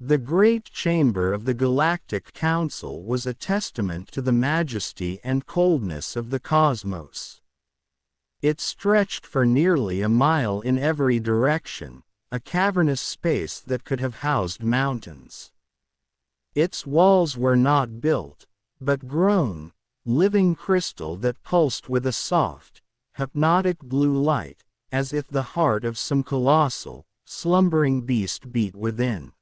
The great chamber of the Galactic Council was a testament to the majesty and coldness of the cosmos. It stretched for nearly a mile in every direction, a cavernous space that could have housed mountains. Its walls were not built, but grown, living crystal that pulsed with a soft, hypnotic blue light, as if the heart of some colossal, slumbering beast beat within.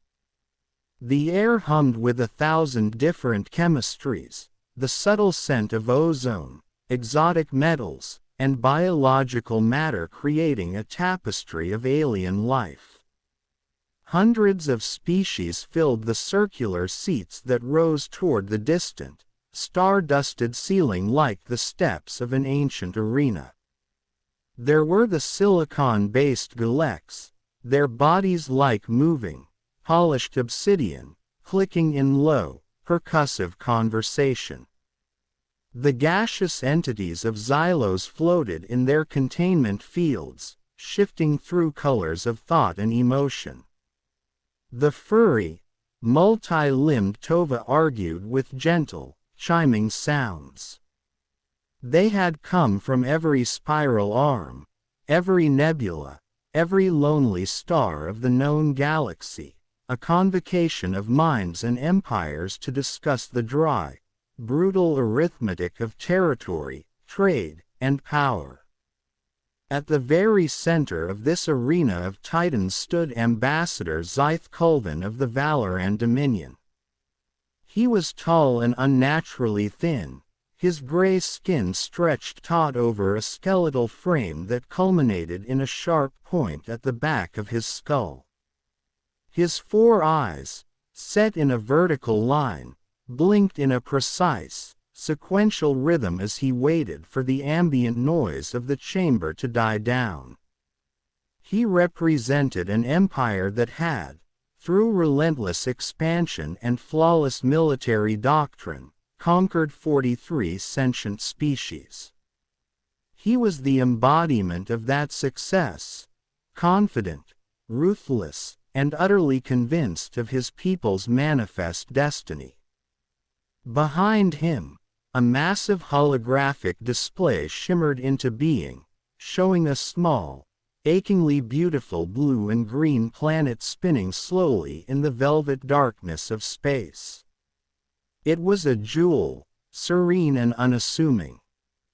The air hummed with 1,000 different chemistries, the subtle scent of ozone, exotic metals, and biological matter creating a tapestry of alien life. Hundreds of species filled the circular seats that rose toward the distant, star-dusted ceiling like the steps of an ancient arena. There were the silicon-based Galecs, their bodies like moving, polished obsidian, clicking in low, percussive conversation. The gaseous entities of Xylos floated in their containment fields, shifting through colors of thought and emotion. The furry, multi-limbed Tova argued with gentle, chiming sounds. They had come from every spiral arm, every nebula, every lonely star of the known galaxy, a convocation of minds and empires to discuss the dry, brutal arithmetic of territory, trade, and power. At the very center of this arena of titans stood Ambassador Zyth Culvin of the Valor and Dominion. He was tall and unnaturally thin, his gray skin stretched taut over a skeletal frame that culminated in a sharp point at the back of his skull. His 4 eyes, set in a vertical line, blinked in a precise, sequential rhythm as he waited for the ambient noise of the chamber to die down. He represented an empire that had, through relentless expansion and flawless military doctrine, conquered 43 sentient species. He was the embodiment of that success, confident, ruthless, and utterly convinced of his people's manifest destiny. Behind him, a massive holographic display shimmered into being, showing a small, achingly beautiful blue and green planet spinning slowly in the velvet darkness of space. It was a jewel, serene and unassuming.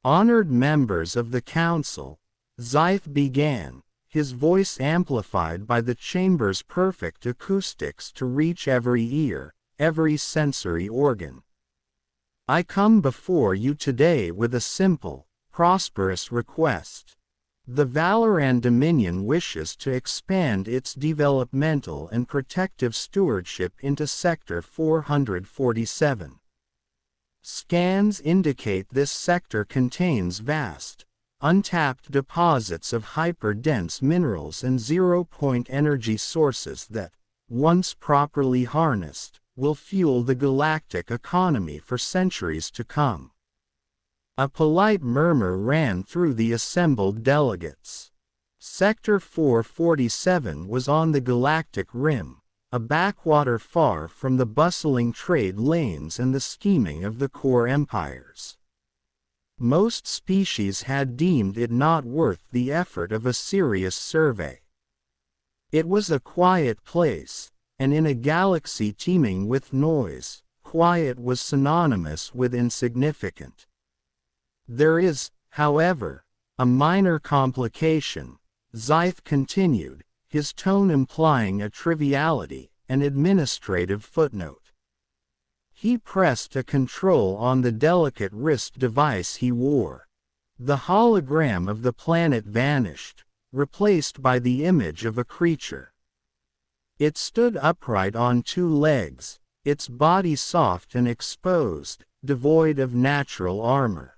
Honored members of the council, Zyth began, his voice amplified by the chamber's perfect acoustics to reach every ear, every sensory organ. I come before you today with a simple, prosperous request. The Valor and Dominion wishes to expand its developmental and protective stewardship into Sector 447. Scans indicate this sector contains vast, untapped deposits of hyper-dense minerals and zero-point energy sources that, once properly harnessed, will fuel the galactic economy for centuries to come. A polite murmur ran through the assembled delegates. Sector 447 was on the galactic rim, a backwater far from the bustling trade lanes and the scheming of the core empires. Most species had deemed it not worth the effort of a serious survey. It was a quiet place, and in a galaxy teeming with noise, quiet was synonymous with insignificant. There is, however, a minor complication, Zyth continued, his tone implying a triviality, an administrative footnote. He pressed a control on the delicate wrist device he wore. The hologram of the planet vanished, replaced by the image of a creature. It stood upright on 2 legs, its body soft and exposed, devoid of natural armor.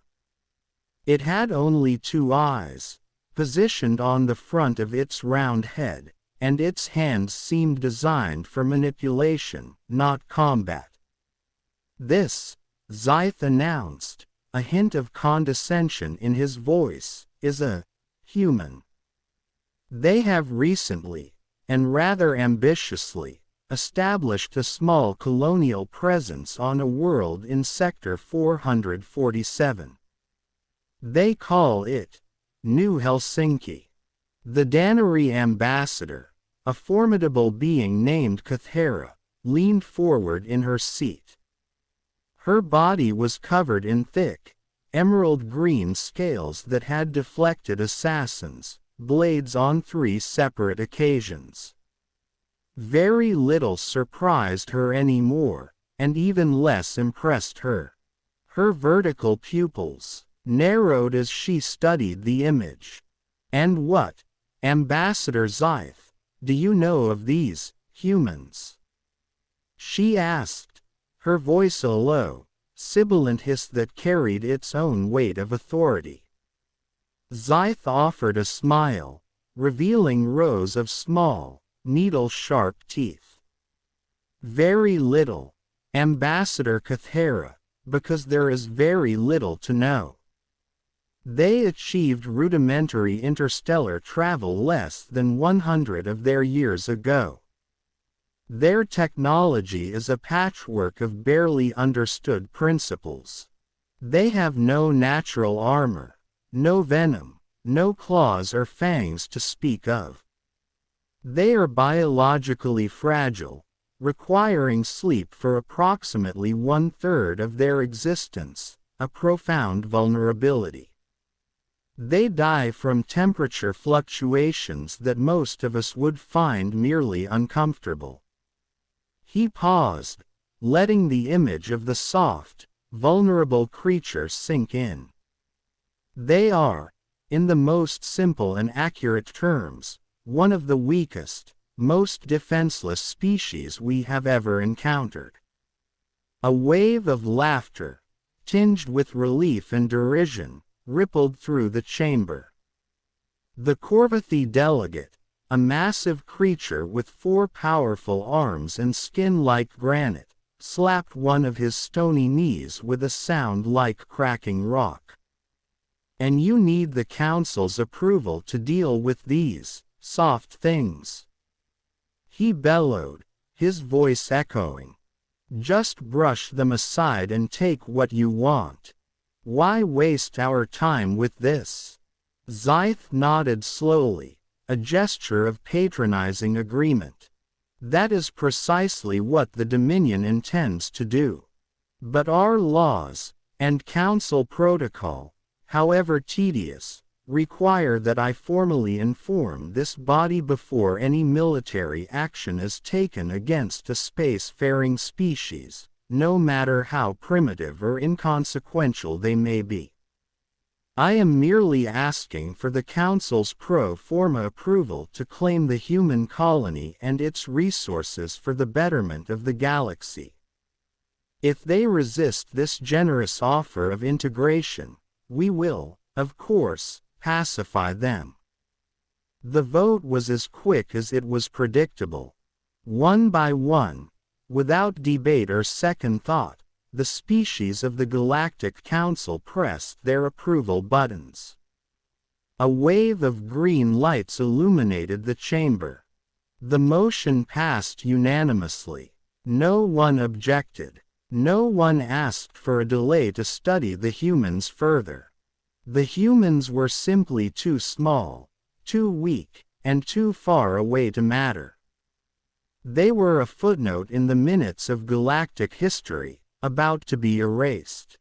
It had only 2 eyes, positioned on the front of its round head, and its hands seemed designed for manipulation, not combat. This, Zyth announced, a hint of condescension in his voice, is a human. They have recently, and rather ambitiously, established a small colonial presence on a world in Sector 447. They call it New Helsinki. The Dannery ambassador, a formidable being named Kathera, leaned forward in her seat. Her body was covered in thick, emerald green scales that had deflected assassins' blades on 3 separate occasions. Very little surprised her anymore, and even less impressed her. Her vertical pupils narrowed as she studied the image. "And what, Ambassador Zyth, do you know of these humans?" she asked, her voice a low, sibilant hiss that carried its own weight of authority. Zyth offered a smile, revealing rows of small, needle-sharp teeth. "Very little, Ambassador Kathera, because there is very little to know. They achieved rudimentary interstellar travel less than 100 of their years ago. Their technology is a patchwork of barely understood principles. They have no natural armor, no venom, no claws or fangs to speak of. They are biologically fragile, requiring sleep for approximately 1/3 of their existence, a profound vulnerability. They die from temperature fluctuations that most of us would find merely uncomfortable." He paused, letting the image of the soft, vulnerable creature sink in. "They are, in the most simple and accurate terms, one of the weakest, most defenseless species we have ever encountered." A wave of laughter, tinged with relief and derision, rippled through the chamber. The Korvathi delegate, a massive creature with 4 powerful arms and skin like granite, slapped one of his stony knees with a sound like cracking rock. "And you need the council's approval to deal with these soft things," he bellowed, his voice echoing. "Just brush them aside and take what you want. Why waste our time with this?" Zyth nodded slowly, a gesture of patronizing agreement. "That is precisely what the Dominion intends to do. But our laws, and council protocol, however tedious, require that I formally inform this body before any military action is taken against a space-faring species, no matter how primitive or inconsequential they may be. I am merely asking for the Council's pro forma approval to claim the human colony and its resources for the betterment of the galaxy. If they resist this generous offer of integration, we will, of course, pacify them." The vote was as quick as it was predictable. One by one, without debate or second thought, the species of the Galactic Council pressed their approval buttons. A wave of green lights illuminated the chamber. The motion passed unanimously. No one objected. No one asked for a delay to study the humans further. The humans were simply too small, too weak, and too far away to matter. They were a footnote in the minutes of galactic history, about to be erased.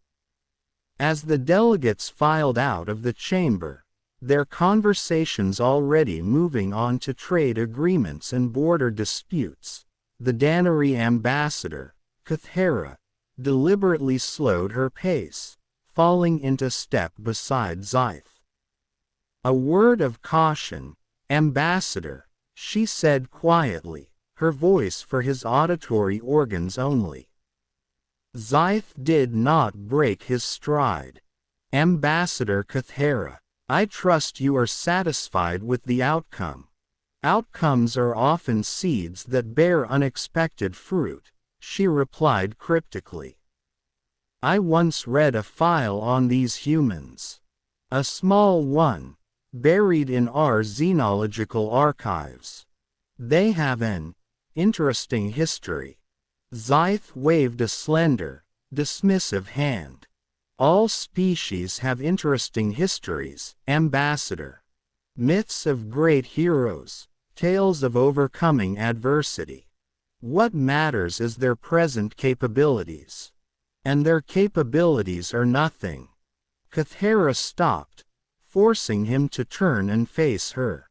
As the delegates filed out of the chamber, their conversations already moving on to trade agreements and border disputes, the Dannery ambassador, Kathera, deliberately slowed her pace, falling into step beside Zyth. "A word of caution, Ambassador," she said quietly, her voice for his auditory organs only. Zyth did not break his stride. "Ambassador Kathera, I trust you are satisfied with the outcome. Outcomes are often seeds that bear unexpected fruit," she replied cryptically. "I once read a file on these humans. A small one, buried in our xenological archives. They have an Interesting history. Zyth waved a slender, dismissive hand. All species have interesting histories, Ambassador. Myths of great heroes, tales of overcoming adversity. What matters is their present capabilities. And their capabilities are nothing. Kathera stopped, forcing him to turn and face her.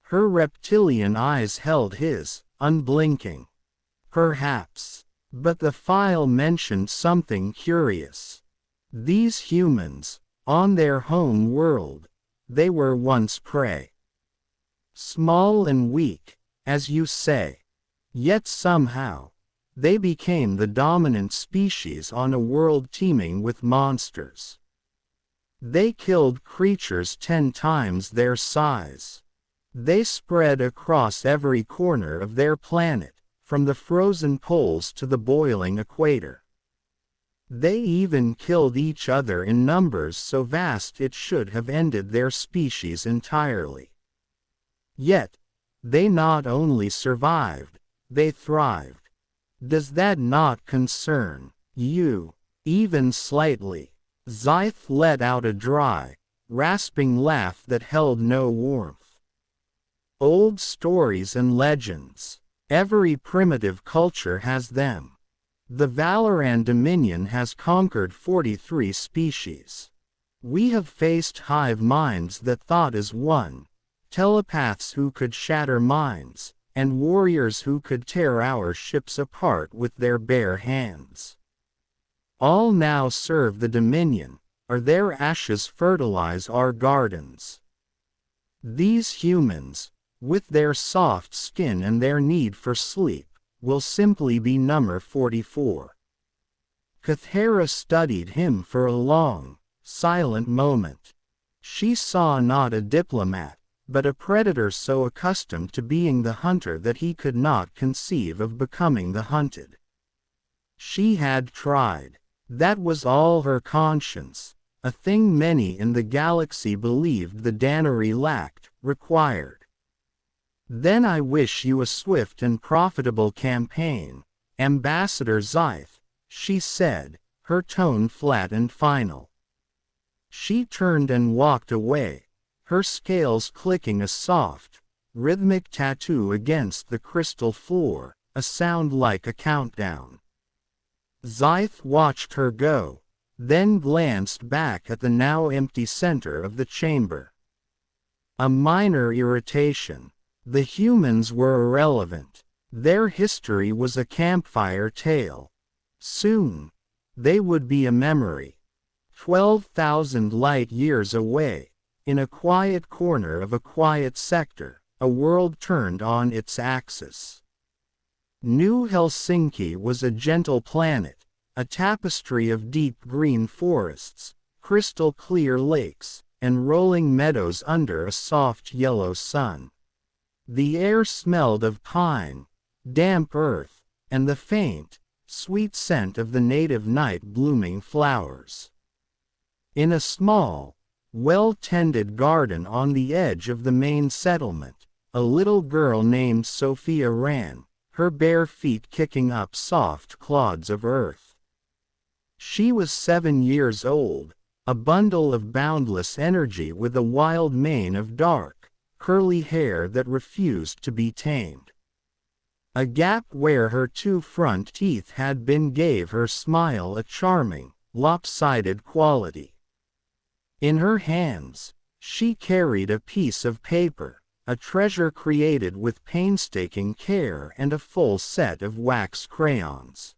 Her reptilian eyes held his, unblinking. Perhaps. But the file mentioned something curious. These humans, on their home world, they were once prey. Small and weak, as you say. Yet somehow, they became the dominant species on a world teeming with monsters. They killed creatures 10 times their size. They spread across every corner of their planet, from the frozen poles to the boiling equator. They even killed each other in numbers so vast it should have ended their species entirely. Yet, they not only survived, they thrived. Does that not concern you, even slightly? Zyth let out a dry, rasping laugh that held no warmth. Old stories and legends. Every primitive culture has them. The Valoran Dominion has conquered 43 species. We have faced hive minds that thought as one, telepaths who could shatter minds, and warriors who could tear our ships apart with their bare hands. All now serve the Dominion, or their ashes fertilize our gardens. These humans, with their soft skin and their need for sleep, will simply be number 44. Kathera studied him for a long, silent moment. She saw not a diplomat, but a predator so accustomed to being the hunter that he could not conceive of becoming the hunted. She had tried. That was all her conscience, a thing many in the galaxy believed the Dannery lacked, required. Then I wish you a swift and profitable campaign, Ambassador Zyth, she said, her tone flat and final. She turned and walked away, her scales clicking a soft, rhythmic tattoo against the crystal floor, a sound like a countdown. Zyth watched her go, then glanced back at the now empty center of the chamber. A minor irritation. The humans were irrelevant. Their history was a campfire tale. Soon, they would be a memory. 12,000 light years away, in a quiet corner of a quiet sector, a world turned on its axis. New Helsinki was a gentle planet, a tapestry of deep green forests, crystal clear lakes, and rolling meadows under a soft yellow sun. The air smelled of pine, damp earth, and the faint, sweet scent of the native night-blooming flowers. In a small, well-tended garden on the edge of the main settlement, a little girl named Sophia ran, her bare feet kicking up soft clods of earth. She was 7 years old, a bundle of boundless energy with a wild mane of dark, curly hair that refused to be tamed. A gap where her 2 front teeth had been gave her smile a charming, lopsided quality. In her hands, she carried a piece of paper, a treasure created with painstaking care and a full set of wax crayons.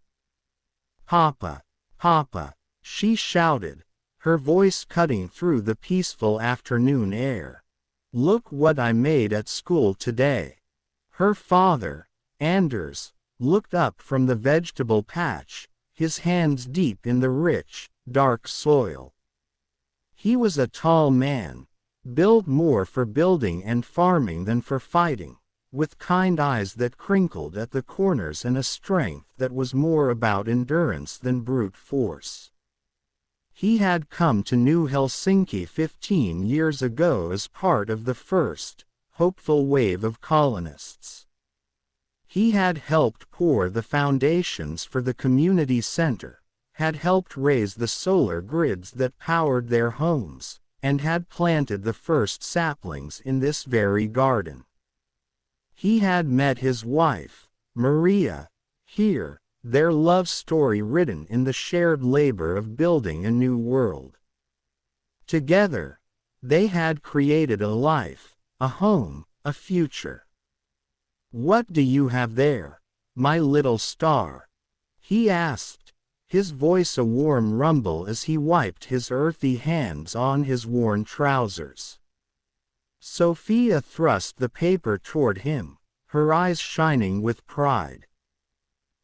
"Papa, Papa," she shouted, her voice cutting through the peaceful afternoon air. "Look what I made at school today." Her father, Anders, looked up from the vegetable patch, his hands deep in the rich, dark soil. He was a tall man, built more for building and farming than for fighting, with kind eyes that crinkled at the corners and a strength that was more about endurance than brute force. He had come to New Helsinki 15 years ago as part of the first, hopeful wave of colonists. He had helped pour the foundations for the community center, had helped raise the solar grids that powered their homes, and had planted the first saplings in this very garden. He had met his wife, Maria, here, their love story written in the shared labor of building a new world. Together, they had created a life, a home, a future. "What do you have there, my little star?" he asked, his voice a warm rumble as he wiped his earthy hands on his worn trousers. Sophia thrust the paper toward him, her eyes shining with pride.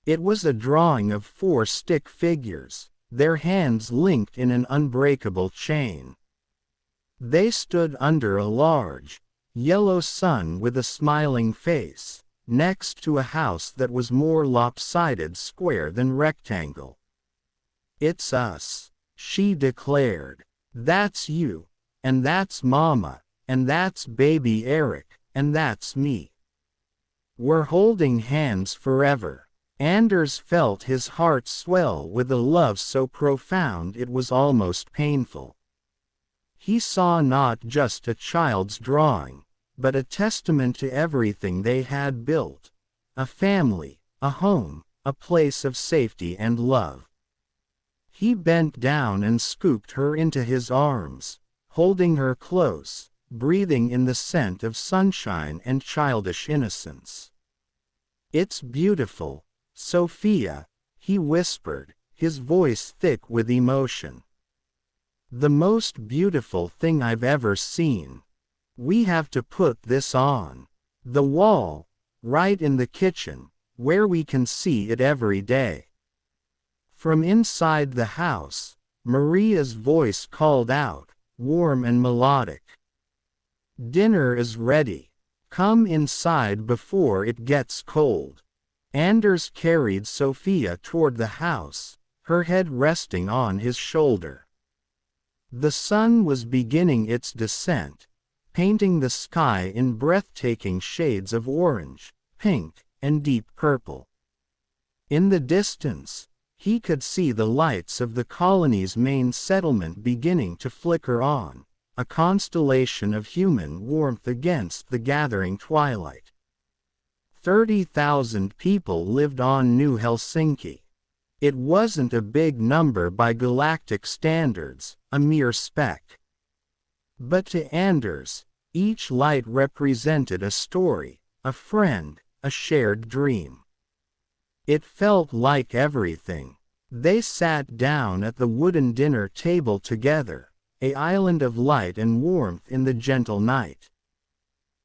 It was a drawing of 4 stick figures, their hands linked in an unbreakable chain. They stood under a large, yellow sun with a smiling face, next to a house that was more lopsided square than rectangle. "It's us," she declared. "That's you, and that's Mama, and that's baby Eric, and that's me. We're holding hands forever." Anders felt his heart swell with a love so profound it was almost painful. He saw not just a child's drawing, but a testament to everything they had built. A family, a home, a place of safety and love. He bent down and scooped her into his arms, holding her close, breathing in the scent of sunshine and childish innocence. "It's beautiful, Sophia," he whispered, his voice thick with emotion. "The most beautiful thing I've ever seen. We have to put this on the wall, right in the kitchen, where we can see it every day." From inside the house, Maria's voice called out, warm and melodic. "Dinner is ready. Come inside before it gets cold." Anders carried Sophia toward the house, her head resting on his shoulder. The sun was beginning its descent, painting the sky in breathtaking shades of orange, pink, and deep purple. In the distance, he could see the lights of the colony's main settlement beginning to flicker on, a constellation of human warmth against the gathering twilight. 30,000 people lived on New Helsinki. It wasn't a big number by galactic standards, a mere speck. But to Anders, each light represented a story, a friend, a shared dream. It felt like everything. They sat down at the wooden dinner table together, an island of light and warmth in the gentle night.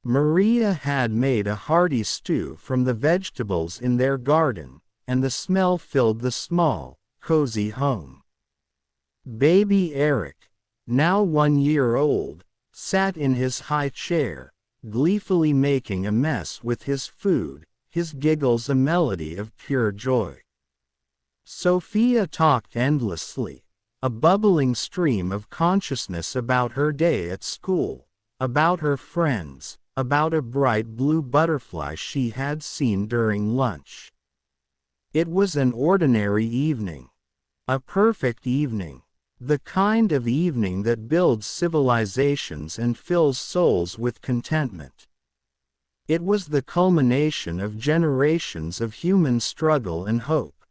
Maria had made a hearty stew from the vegetables in their garden, and the smell filled the small, cozy home. Baby Eric, now 1 year old, sat in his high chair, gleefully making a mess with his food, his giggles a melody of pure joy. Sophia talked endlessly, a bubbling stream of consciousness about her day at school, about her friends, about a bright blue butterfly she had seen during lunch. It was an ordinary evening. A perfect evening. The kind of evening that builds civilizations and fills souls with contentment. It was the culmination of generations of human struggle and hope.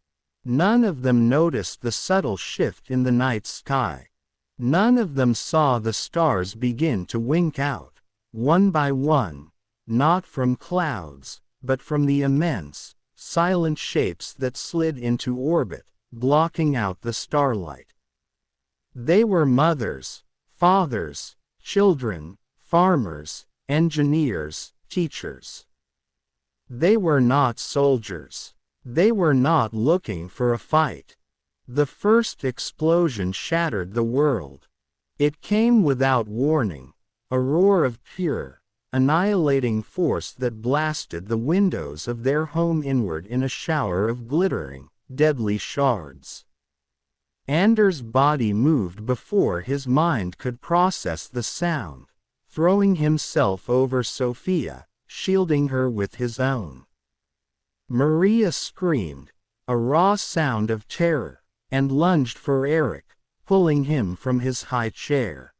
None of them noticed the subtle shift in the night sky. None of them saw the stars begin to wink out, one by one, not from clouds, but from the immense, silent shapes that slid into orbit, blocking out the starlight. They were mothers, fathers, children, farmers, engineers, teachers. They were not soldiers. They were not looking for a fight. The first explosion shattered the world. It came without warning, a roar of pure, annihilating force that blasted the windows of their home inward in a shower of glittering, deadly shards. Anders' body moved before his mind could process the sound, throwing himself over Sophia, shielding her with his own. Maria screamed, a raw sound of terror, and lunged for Eric, pulling him from his high chair.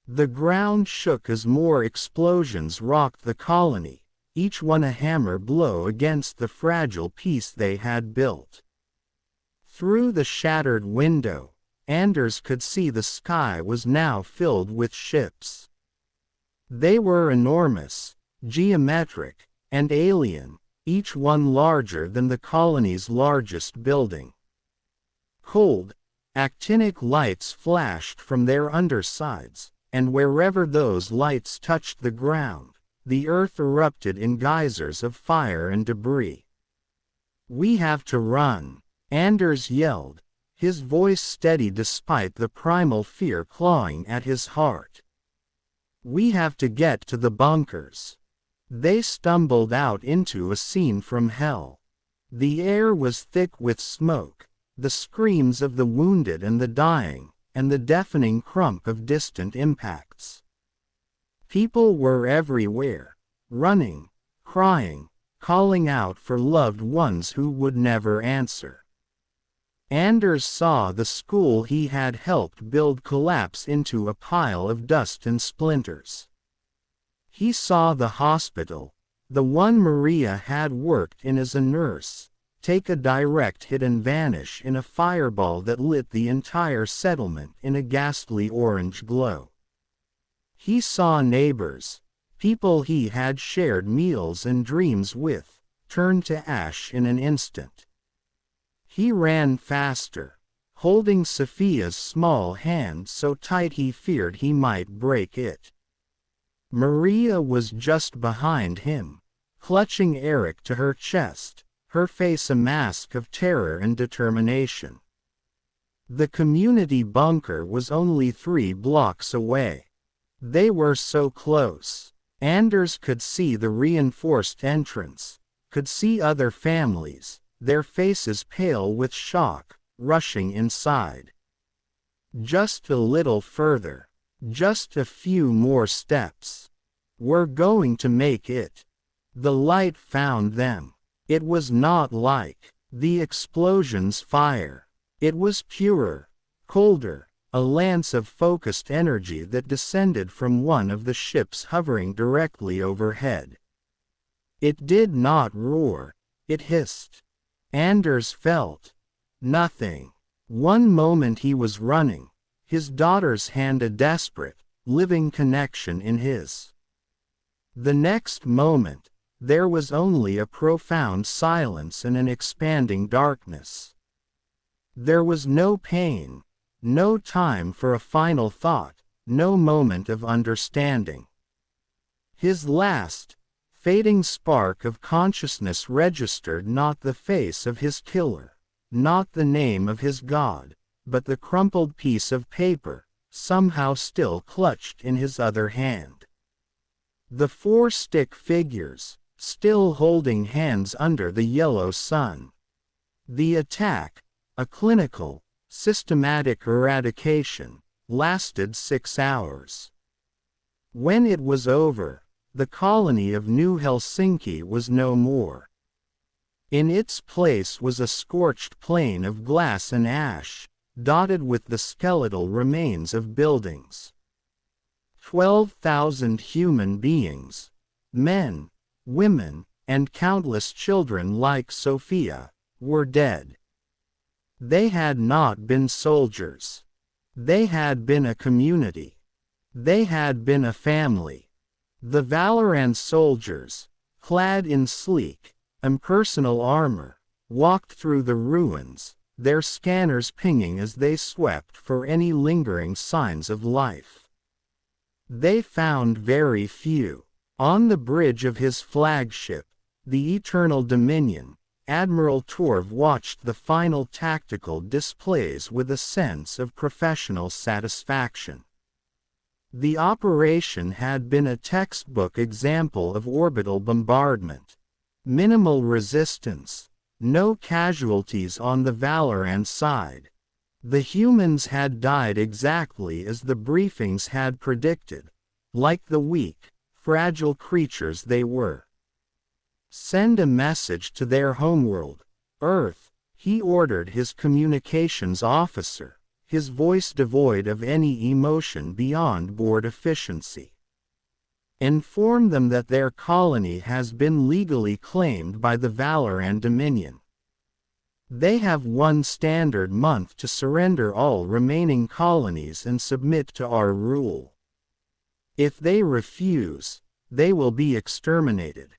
The ground shook as more explosions rocked the colony, each one a hammer blow against the fragile peace they had built. Through the shattered window, Anders could see the sky was now filled with ships. They were enormous, geometric, and alien, each one larger than the colony's largest building. Cold, actinic lights flashed from their undersides, and wherever those lights touched the ground, the earth erupted in geysers of fire and debris. "We have to run," Anders yelled, his voice steady despite the primal fear clawing at his heart. "We have to get to the bunkers." They stumbled out into a scene from hell. The air was thick with smoke, the screams of the wounded and the dying, and the deafening crump of distant impacts. People were everywhere, running, crying, calling out for loved ones who would never answer. Anders saw the school he had helped build collapse into a pile of dust and splinters. He saw the hospital, the one Maria had worked in as a nurse, take a direct hit and vanish in a fireball that lit the entire settlement in a ghastly orange glow. He saw neighbors, people he had shared meals and dreams with, turn to ash in an instant. He ran faster, holding Sophia's small hand so tight he feared he might break it. Maria was just behind him, clutching Eric to her chest, her face a mask of terror and determination. The community bunker was only 3 blocks away. They were so close. Anders could see the reinforced entrance, could see other families, their faces pale with shock, rushing inside. Just a little further. Just a few more steps. "We're going to make it." The light found them. It was not like the explosion's fire. It was purer, colder, a lance of focused energy that descended from one of the ships hovering directly overhead. It did not roar, it hissed. Anders felt nothing. One moment he was running, his daughter's hand a desperate, living connection in his. The next moment, there was only a profound silence and an expanding darkness. There was no pain, no time for a final thought, no moment of understanding. His last, fading spark of consciousness registered not the face of his killer, not the name of his god, but the crumpled piece of paper, somehow still clutched in his other hand. The 4 stick figures, still holding hands under the yellow sun. The attack, a clinical, systematic eradication, lasted 6 hours. When it was over, the colony of New Helsinki was no more. In its place was a scorched plain of glass and ash, dotted with the skeletal remains of buildings. 12,000 human beings, men, women, and countless children like Sophia, were dead. They had not been soldiers. They had been a community. They had been a family. The Valoran soldiers, clad in sleek, impersonal armor, walked through the ruins, their scanners pinging as they swept for any lingering signs of life. They found very few. On the bridge of his flagship, the Eternal Dominion, Admiral Torv watched the final tactical displays with a sense of professional satisfaction. The operation had been a textbook example of orbital bombardment. Minimal resistance, no casualties on the Valoran side. The humans had died exactly as the briefings had predicted, like the weak, fragile creatures they were. Send a message to their homeworld, Earth, he ordered his communications officer, his voice devoid of any emotion beyond board efficiency. Inform them that their colony has been legally claimed by the Valoran Dominion. They have one standard month to surrender all remaining colonies and submit to our rule. If they refuse, they will be exterminated.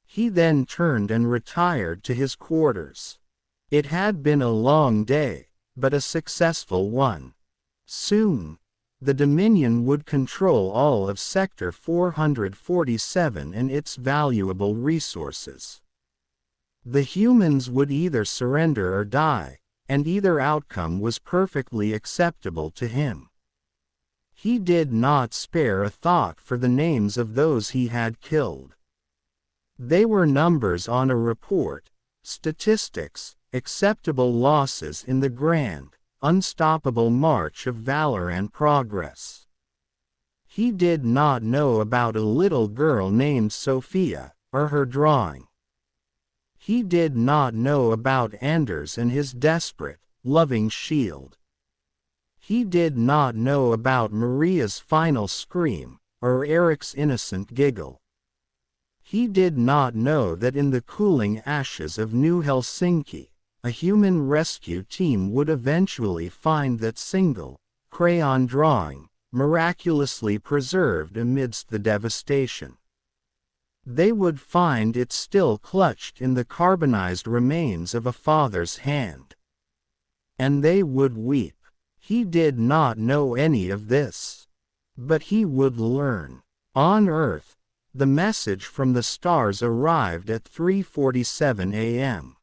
He then turned and retired to his quarters. It had been a long day, but a successful one. Soon, the Dominion would control all of Sector 447 and its valuable resources. The humans would either surrender or die, and either outcome was perfectly acceptable to him. He did not spare a thought for the names of those he had killed. They were numbers on a report, statistics, acceptable losses in the grand, unstoppable march of valor and progress. He did not know about a little girl named Sophia, or her drawing. He did not know about Anders and his desperate, loving shield. He did not know about Maria's final scream, or Eric's innocent giggle. He did not know that in the cooling ashes of New Helsinki, a human rescue team would eventually find that single, crayon drawing, miraculously preserved amidst the devastation. They would find it still clutched in the carbonized remains of a father's hand. And they would weep. He did not know any of this. But he would learn. On Earth, the message from the stars arrived at 3:47 a.m.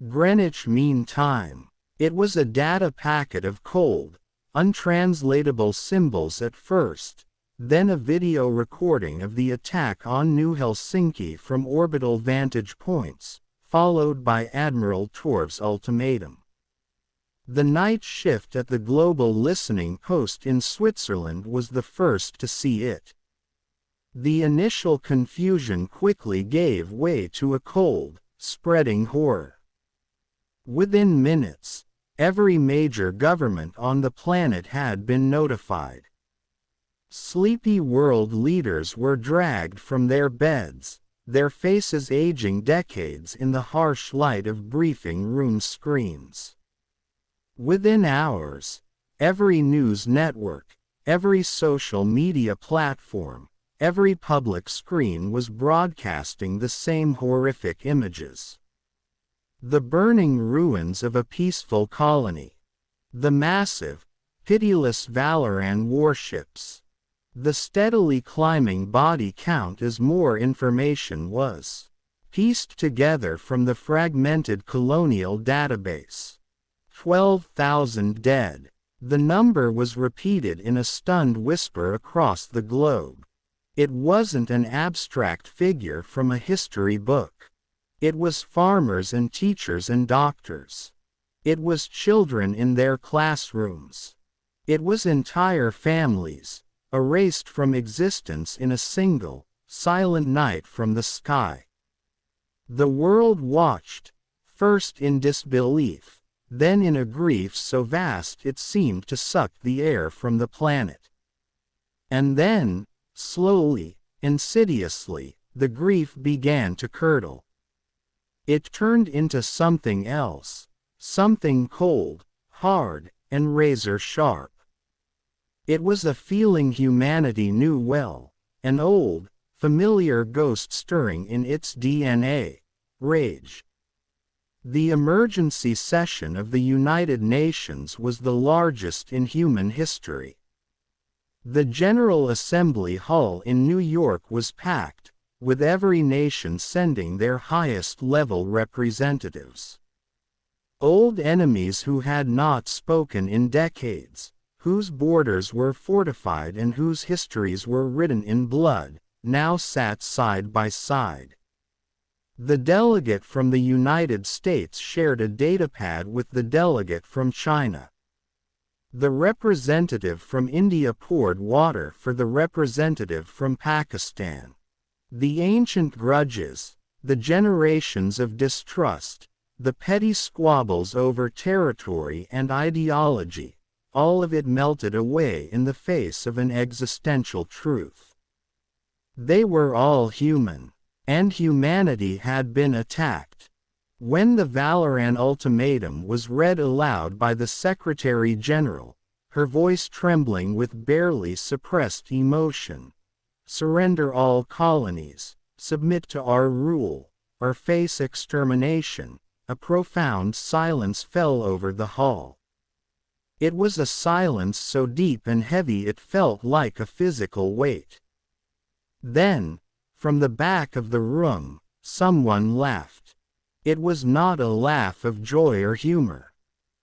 Greenwich Mean Time. It was a data packet of cold, untranslatable symbols at first, then a video recording of the attack on New Helsinki from orbital vantage points, followed by Admiral Torv's ultimatum. The night shift at the Global Listening Post in Switzerland was the first to see it. The initial confusion quickly gave way to a cold, spreading horror. Within minutes, every major government on the planet had been notified. Sleepy world leaders were dragged from their beds, their faces aging decades in the harsh light of briefing room screens. Within hours, every news network, every social media platform, every public screen was broadcasting the same horrific images. The burning ruins of a peaceful colony. The massive, pitiless Valoran warships. The steadily climbing body count as more information was pieced together from the fragmented colonial database. 12,000 dead. The number was repeated in a stunned whisper across the globe. It wasn't an abstract figure from a history book. It was farmers and teachers and doctors. It was children in their classrooms. It was entire families, erased from existence in a single, silent night from the sky. The world watched, first in disbelief, then in a grief so vast it seemed to suck the air from the planet. And then, slowly, insidiously, the grief began to curdle. It turned into something else, something cold, hard, and razor-sharp. It was a feeling humanity knew well, an old, familiar ghost stirring in its DNA, rage. The emergency session of the United Nations was the largest in human history. The General Assembly Hall in New York was packed, with every nation sending their highest-level representatives. Old enemies who had not spoken in decades, whose borders were fortified and whose histories were written in blood, now sat side by side. The delegate from the United States shared a datapad with the delegate from China. The representative from India poured water for the representative from Pakistan. The ancient grudges, The generations of distrust, the petty squabbles over territory and ideology, all of it melted away in the face of an existential truth. They were all human, and humanity had been attacked. When the Valoran ultimatum was read aloud by the Secretary General, her voice trembling with barely suppressed emotion, "Surrender all colonies, submit to our rule, or face extermination," a profound silence fell over the hall. It was a silence so deep and heavy it felt like a physical weight. Then, from the back of the room, someone laughed. It was not a laugh of joy or humor.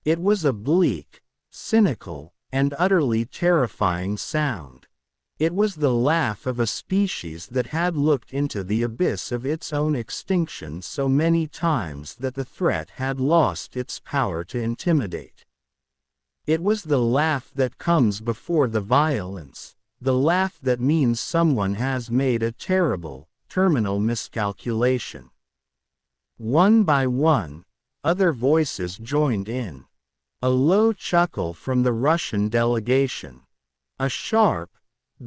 It was a bleak, cynical, and utterly terrifying sound. It was the laugh of a species that had looked into the abyss of its own extinction so many times that the threat had lost its power to intimidate. It was the laugh that comes before the violence, the laugh that means someone has made a terrible, terminal miscalculation. One by one, other voices joined in. A low chuckle from the Russian delegation. A sharp,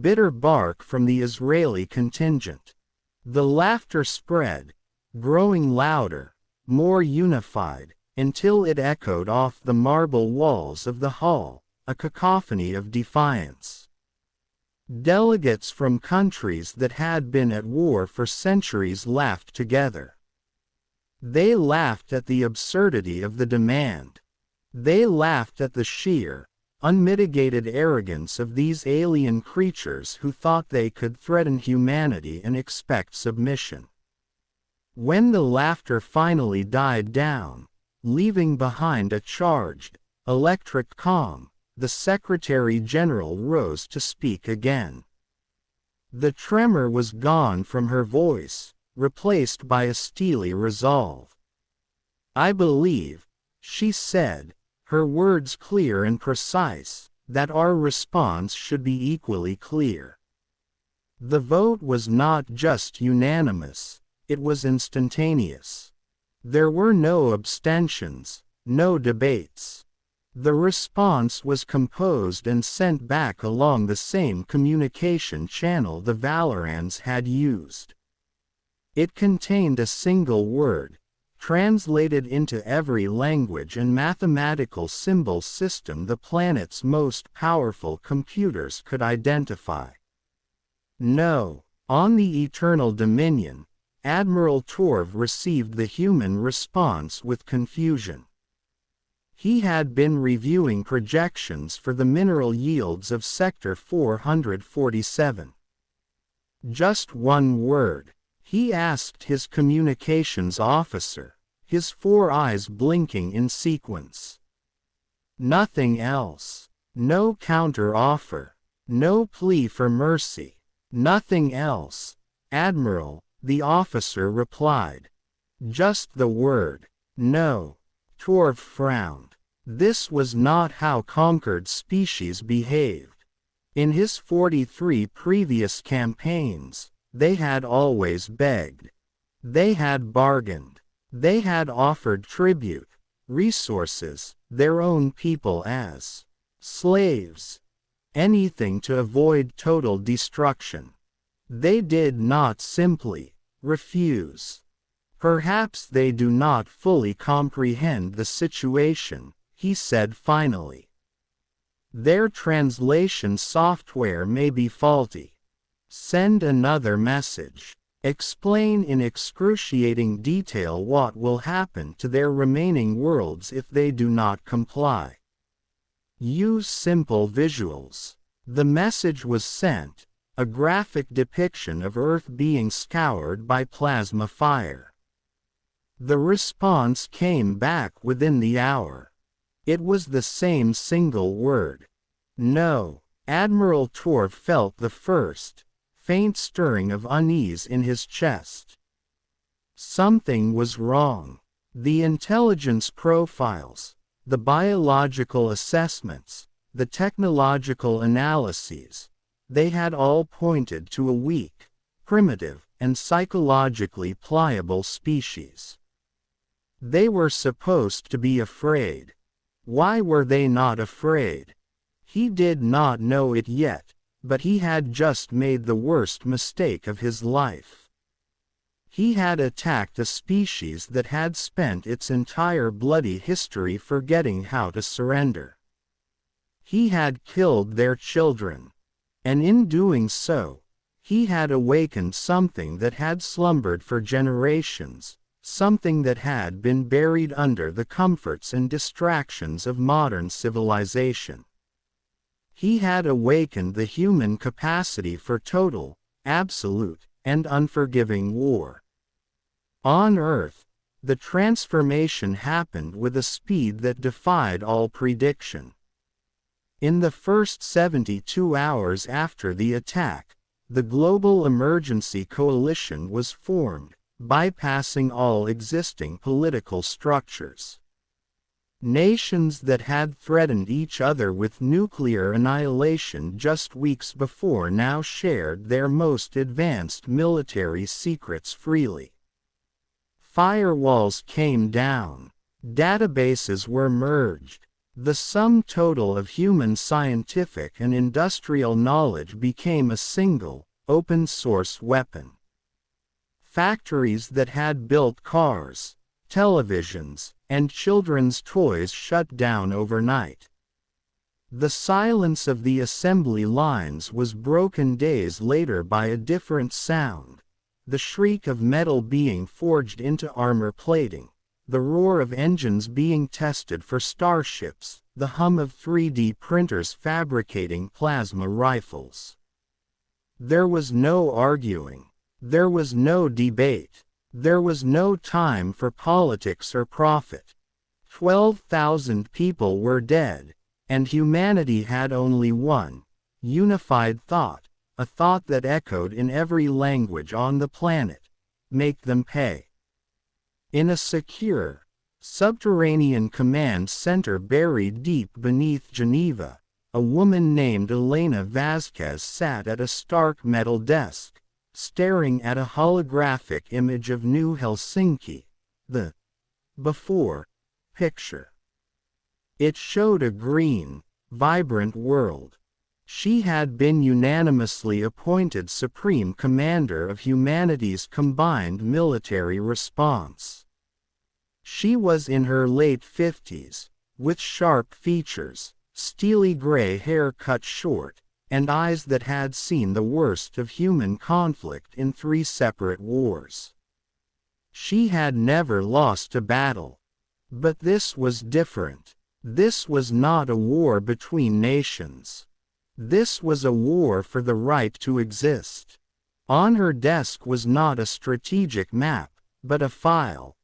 bitter bark from the Israeli contingent. The laughter spread, growing louder, more unified, until it echoed off the marble walls of the hall, a cacophony of defiance. Delegates from countries that had been at war for centuries laughed together. They laughed at the absurdity of the demand. They laughed at the sheer, unmitigated arrogance of these alien creatures who thought they could threaten humanity and expect submission. When the laughter finally died down, leaving behind a charged, electric calm, the Secretary General rose to speak again. The tremor was gone from her voice, replaced by a steely resolve. "I believe," she said, her words clear and precise, "that our response should be equally clear." The vote was not just unanimous, it was instantaneous. There were no abstentions, no debates. The response was composed and sent back along the same communication channel the Valorans had used. It contained a single word, translated into every language and mathematical symbol system the planet's most powerful computers could identify. "No." On the Eternal Dominion, Admiral Torv received the human response with confusion. He had been reviewing projections for the mineral yields of Sector 447. "Just one word," he asked his communications officer, his 4 eyes blinking in sequence. "Nothing else. No counter-offer. No plea for mercy. Nothing else, Admiral," the officer replied. "Just the word, no." Torv frowned. This was not how conquered species behaved. In his 43 previous campaigns, they had always begged. They had bargained. They had offered tribute, resources, their own people as slaves. Anything to avoid total destruction. They did not simply refuse. "Perhaps they do not fully comprehend the situation," he said finally. "Their translation software may be faulty. Send another message. Explain in excruciating detail what will happen to their remaining worlds if they do not comply. Use simple visuals." The message was sent, a graphic depiction of Earth being scoured by plasma fire. The response came back within the hour. It was the same single word. "No." Admiral Torv felt the first, faint stirring of unease in his chest. Something was wrong. The intelligence profiles, the biological assessments, the technological analyses, they had all pointed to a weak, primitive, and psychologically pliable species. They were supposed to be afraid. Why were they not afraid? He did not know it yet, but he had just made the worst mistake of his life. He had attacked a species that had spent its entire bloody history forgetting how to surrender. He had killed their children. And in doing so, he had awakened something that had slumbered for generations, something that had been buried under the comforts and distractions of modern civilization. He had awakened the human capacity for total, absolute, and unforgiving war. On Earth, the transformation happened with a speed that defied all prediction. In the first 72 hours after the attack, the Global Emergency Coalition was formed, bypassing all existing political structures. Nations that had threatened each other with nuclear annihilation just weeks before now shared their most advanced military secrets freely. Firewalls came down. Databases were merged. The sum total of human scientific and industrial knowledge became a single, open-source weapon. Factories that had built cars, televisions, and children's toys shut down overnight. The silence of the assembly lines was broken days later by a different sound, the shriek of metal being forged into armor plating, the roar of engines being tested for starships, the hum of 3D printers fabricating plasma rifles. There was no arguing. There was no debate. There was no time for politics or profit. 12,000 people were dead, and humanity had only one unified thought, a thought that echoed in every language on the planet: make them pay. In a secure, subterranean command center buried deep beneath Geneva, a woman named Elena Vasquez sat at a stark metal desk, staring at a holographic image of New Helsinki, the before picture. It showed a green, vibrant world. She had been unanimously appointed Supreme Commander of humanity's combined military response. She was in her late 50s, with sharp features, steely gray hair cut short, and eyes that had seen the worst of human conflict in 3 separate wars. She had never lost a battle. But this was different. This was not a war between nations. This was a war for the right to exist. On her desk was not a strategic map, but a file.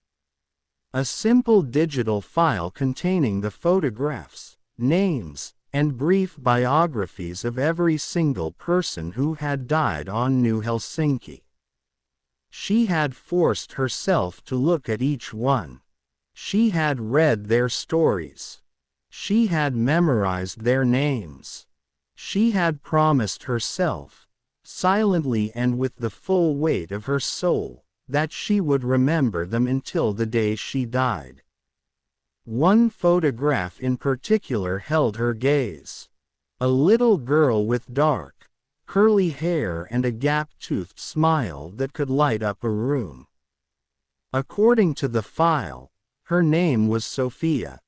A simple digital file containing the photographs, names, and brief biographies of every single person who had died on New Helsinki. She had forced herself to look at each one. She had read their stories. She had memorized their names. She had promised herself, silently and with the full weight of her soul, that she would remember them until the day she died. One photograph in particular held her gaze. A little girl with dark, curly hair and a gap-toothed smile that could light up a room. According to the file, her name was Sophia.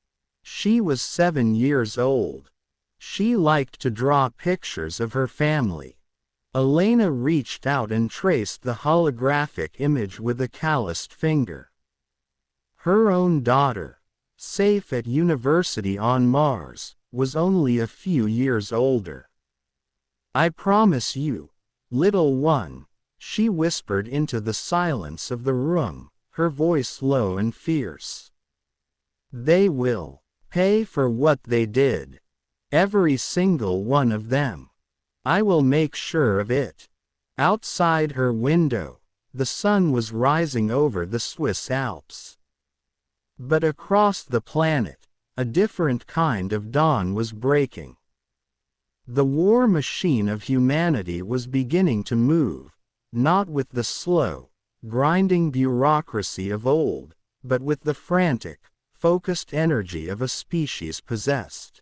She was 7 years old. She liked to draw pictures of her family. Elena reached out and traced the holographic image with a calloused finger. Her own daughter, safe at university on Mars, was only a few years older. "I promise you, little one," she whispered into the silence of the room, her voice low and fierce. "They will pay for what they did. Every single one of them. I will make sure of it." Outside her window, the sun was rising over the Swiss Alps. But across the planet, a different kind of dawn was breaking. The war machine of humanity was beginning to move, not with the slow, grinding bureaucracy of old, but with the frantic, focused energy of a species possessed.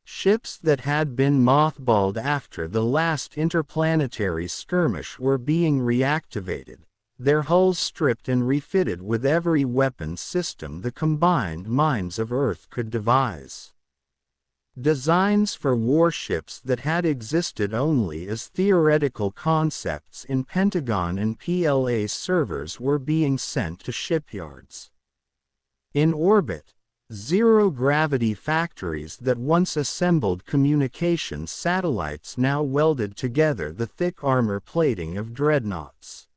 Ships that had been mothballed after the last interplanetary skirmish were being reactivated, their hulls stripped and refitted with every weapon system the combined minds of Earth could devise. Designs for warships that had existed only as theoretical concepts in Pentagon and PLA servers were being sent to shipyards. In orbit, zero-gravity factories that once assembled communications satellites now welded together the thick armor plating of dreadnoughts.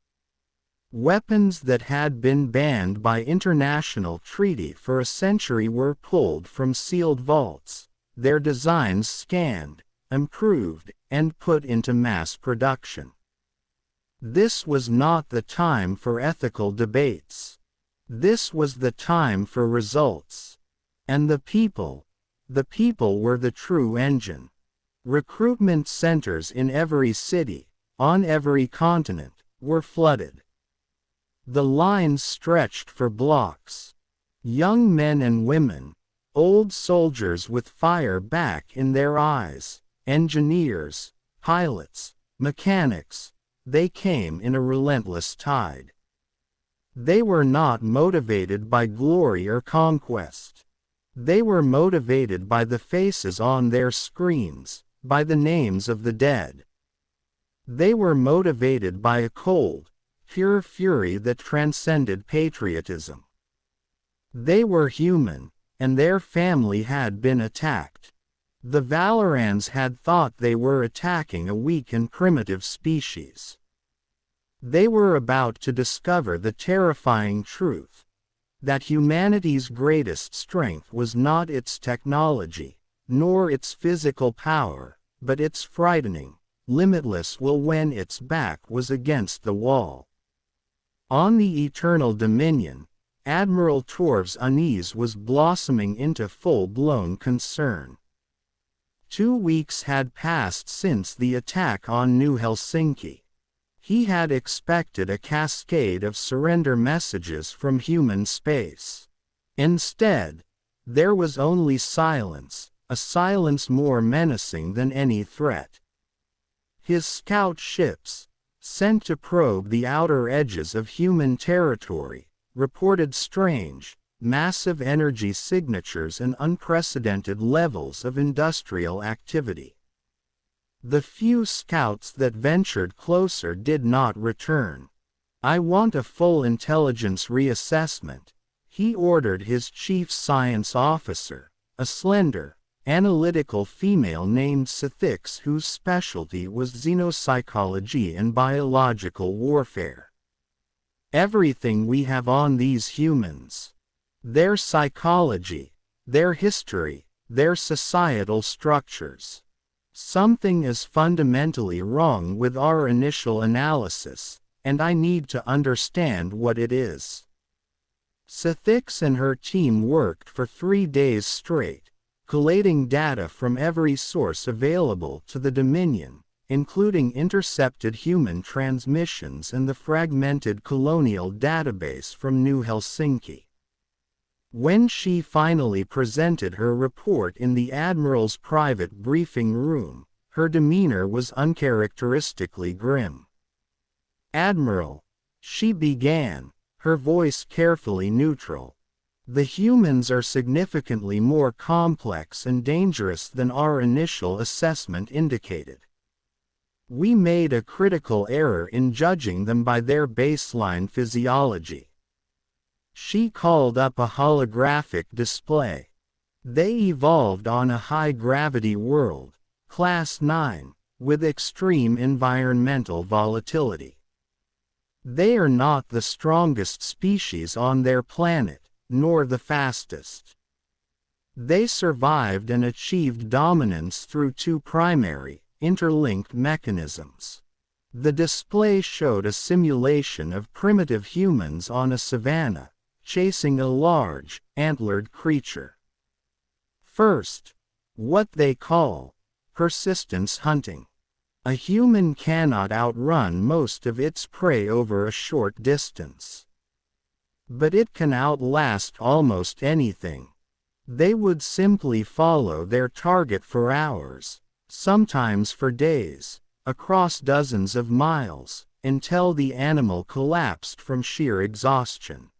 Weapons that had been banned by international treaty for a century were pulled from sealed vaults, their designs scanned, improved, and put into mass production. This was not the time for ethical debates. This was the time for results. And the people were the true engine. Recruitment centers in every city, on every continent, were flooded. The lines stretched for blocks. Young men and women, old soldiers with fire back in their eyes, engineers, pilots, mechanics, they came in a relentless tide. They were not motivated by glory or conquest. They were motivated by the faces on their screens, by the names of the dead. They were motivated by a cold, pure fury that transcended patriotism. They were human, and their family had been attacked. The Valorans had thought they were attacking a weak and primitive species. They were about to discover the terrifying truth that humanity's greatest strength was not its technology, nor its physical power, but its frightening, limitless will when its back was against the wall. On the Eternal Dominion, Admiral Torv's unease was blossoming into full-blown concern. 2 weeks had passed since the attack on New Helsinki. He had expected a cascade of surrender messages from human space. Instead, there was only silence, a silence more menacing than any threat. His scout ships, sent to probe the outer edges of human territory, reported strange, massive energy signatures and unprecedented levels of industrial activity. The few scouts that ventured closer did not return. "I want a full intelligence reassessment," he ordered his chief science officer, a slender, analytical female named Sithix whose specialty was xenopsychology and biological warfare. "Everything we have on these humans. Their psychology, their history, their societal structures. Something is fundamentally wrong with our initial analysis, and I need to understand what it is." Sithix and her team worked for 3 days straight, collating data from every source available to the Dominion, including intercepted human transmissions and the fragmented colonial database from New Helsinki. When she finally presented her report in the Admiral's private briefing room, her demeanor was uncharacteristically grim. "Admiral," she began, her voice carefully neutral, "the humans are significantly more complex and dangerous than our initial assessment indicated. We made a critical error in judging them by their baseline physiology." She called up a holographic display. "They evolved on a high-gravity world, Class 9, with extreme environmental volatility. They are not the strongest species on their planet, nor the fastest. They survived and achieved dominance through 2 primary, interlinked mechanisms." The display showed a simulation of primitive humans on a savanna, chasing a large, antlered creature. First, what they call persistence hunting. A human cannot outrun most of its prey over a short distance. But it can outlast almost anything. They would simply follow their target for hours, sometimes for days, across dozens of miles, until the animal collapsed from sheer exhaustion.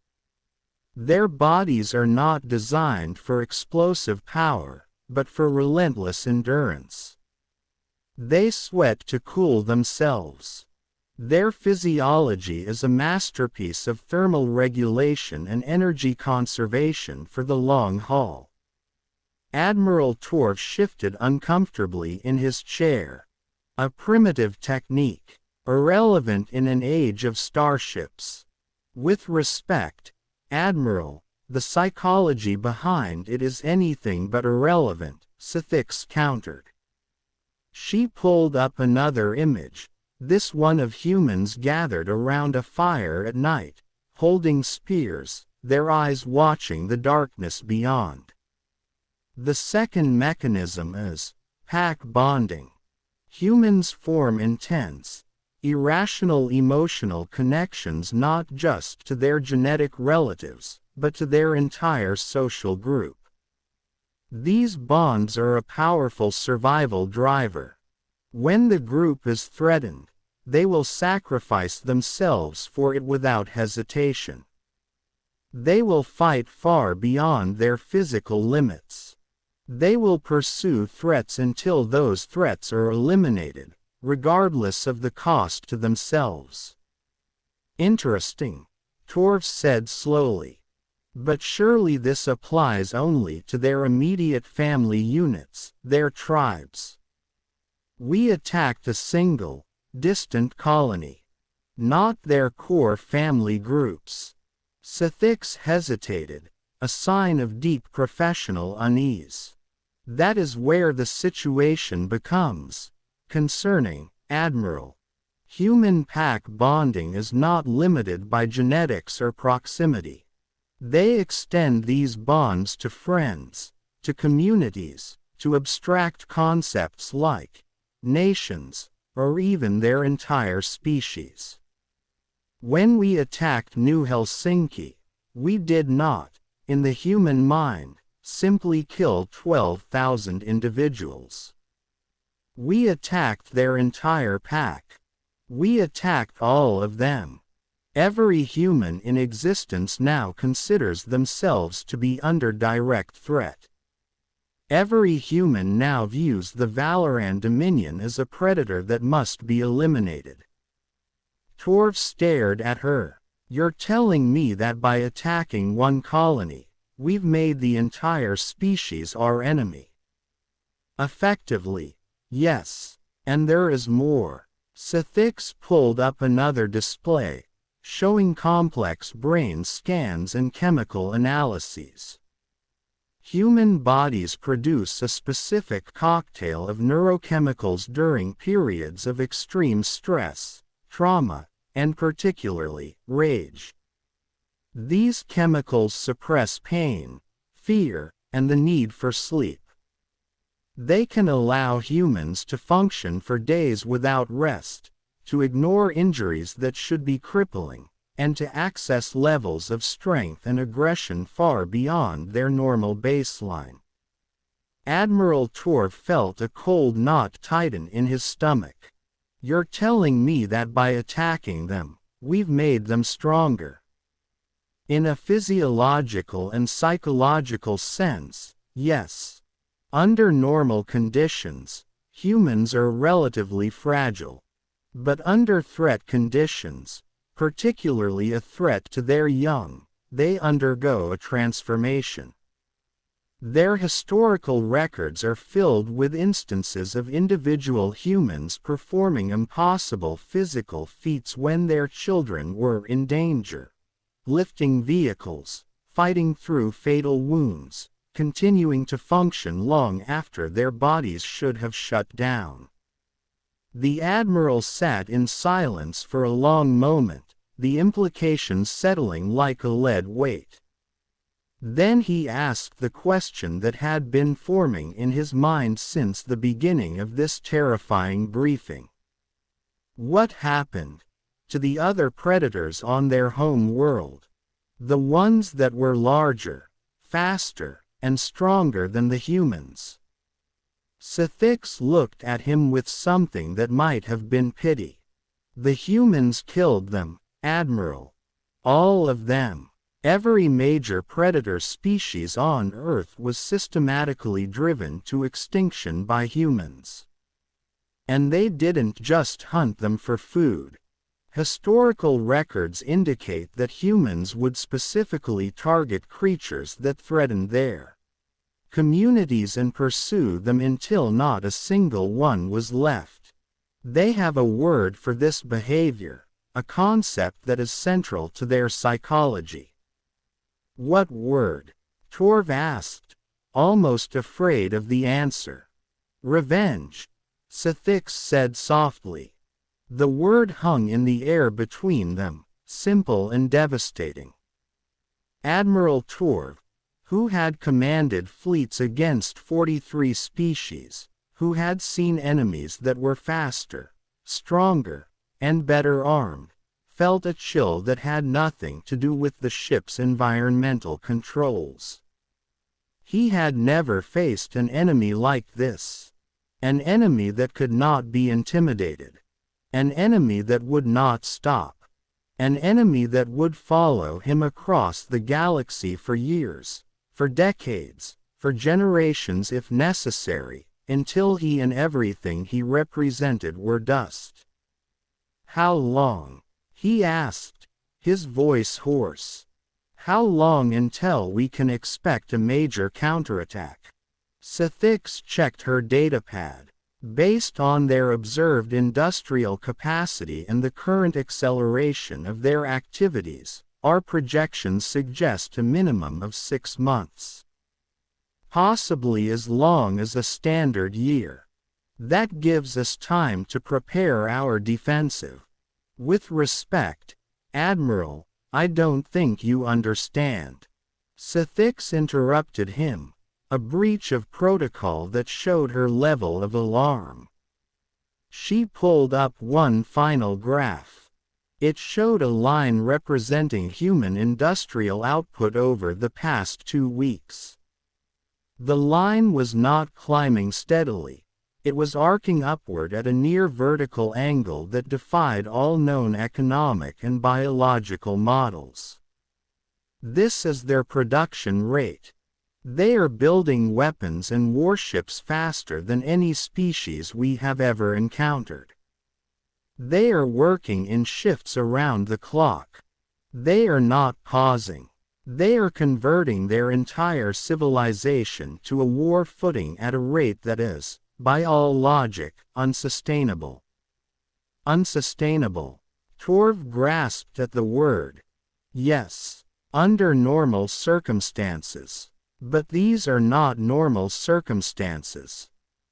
Their bodies are not designed for explosive power, but for relentless endurance. They sweat to cool themselves. Their physiology is a masterpiece of thermal regulation and energy conservation for the long haul. Admiral Torf shifted uncomfortably in his chair. A primitive technique, irrelevant in an age of starships. With respect, Admiral, the psychology behind it is anything but irrelevant, Sithix countered. She pulled up another image, this one of humans gathered around a fire at night, holding spears, their eyes watching the darkness beyond. The second mechanism is pack bonding. Humans form intense, irrational emotional connections not just to their genetic relatives, but to their entire social group. These bonds are a powerful survival driver. When the group is threatened, they will sacrifice themselves for it without hesitation. They will fight far beyond their physical limits. They will pursue threats until those threats are eliminated, regardless of the cost to themselves. Interesting, Torf said slowly. But surely this applies only to their immediate family units, their tribes. We attacked a single, distant colony, not their core family groups. Sithix hesitated, a sign of deep professional unease. That is where the situation becomes concerning, Admiral. Human pack bonding is not limited by genetics or proximity. They extend these bonds to friends, to communities, to abstract concepts like nations, or even their entire species. When we attacked New Helsinki, we did not, in the human mind, simply kill 12,000 individuals. We attacked their entire pack. We attacked all of them. Every human in existence now considers themselves to be under direct threat. Every human now views the Valoran Dominion as a predator that must be eliminated. Torf stared at her. You're telling me that by attacking one colony, we've made the entire species our enemy? Effectively, yes. And there is more. Sithix pulled up another display, showing complex brain scans and chemical analyses. Human bodies produce a specific cocktail of neurochemicals during periods of extreme stress, trauma, and particularly, rage. These chemicals suppress pain, fear, and the need for sleep. They can allow humans to function for days without rest, to ignore injuries that should be crippling, and to access levels of strength and aggression far beyond their normal baseline. Admiral Torf felt a cold knot tighten in his stomach. You're telling me that by attacking them, we've made them stronger? In a physiological and psychological sense, yes. Under normal conditions, humans are relatively fragile. But under threat conditions, particularly a threat to their young, they undergo a transformation. Their historical records are filled with instances of individual humans performing impossible physical feats when their children were in danger. Lifting vehicles, fighting through fatal wounds, continuing to function long after their bodies should have shut down. The Admiral sat in silence for a long moment, the implications settling like a lead weight. Then he asked the question that had been forming in his mind since the beginning of this terrifying briefing. What happened to the other predators on their home world? The ones that were larger, faster, and stronger than the humans. Sithix looked at him with something that might have been pity. The humans killed them, Admiral. All of them. Every major predator species on Earth was systematically driven to extinction by humans. And they didn't just hunt them for food. Historical records indicate that humans would specifically target creatures that threatened their communities and pursue them until not a single one was left. They have a word for this behavior, a concept that is central to their psychology. What word? Torv asked, almost afraid of the answer. Revenge, Sithix said softly. The word hung in the air between them, simple and devastating. Admiral Torv, who had commanded fleets against 43 species, who had seen enemies that were faster, stronger, and better armed, felt a chill that had nothing to do with the ship's environmental controls. He had never faced an enemy like this. An enemy that could not be intimidated. An enemy that would not stop. An enemy that would follow him across the galaxy for years, for decades, for generations if necessary, until he and everything he represented were dust. How long? He asked, his voice hoarse. How long until we can expect a major counterattack? Sithix checked her datapad. Based on their observed industrial capacity and the current acceleration of their activities, our projections suggest a minimum of 6 months. Possibly as long as a standard year. That gives us time to prepare our defensive. With respect, Admiral, I don't think you understand. Sithix interrupted him, a breach of protocol that showed her level of alarm. She pulled up one final graph. It showed a line representing human industrial output over the past 2 weeks. The line was not climbing steadily. It was arcing upward at a near vertical angle that defied all known economic and biological models. This is their production rate. They are building weapons and warships faster than any species we have ever encountered. They are working in shifts around the clock. They are not pausing. They are converting their entire civilization to a war footing at a rate that is, by all logic, unsustainable. Unsustainable. Torv grasped at the word. Yes, under normal circumstances. But these are not normal circumstances.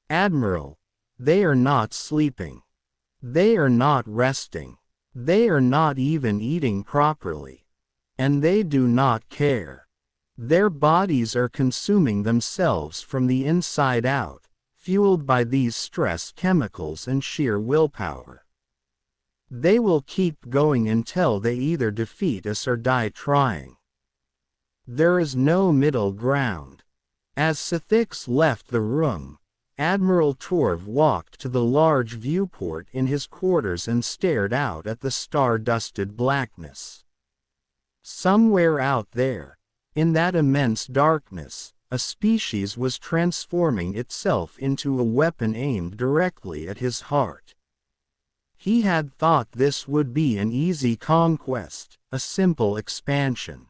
Admiral, they are not sleeping. They are not resting. They are not even eating properly. And they do not care. Their bodies are consuming themselves from the inside out, fueled by these stress chemicals and sheer willpower. They will keep going until they either defeat us or die trying. There is no middle ground. As Sithix left the room, Admiral Torv walked to the large viewport in his quarters and stared out at the star-dusted blackness. Somewhere out there, in that immense darkness, a species was transforming itself into a weapon aimed directly at his heart. He had thought this would be an easy conquest, a simple expansion.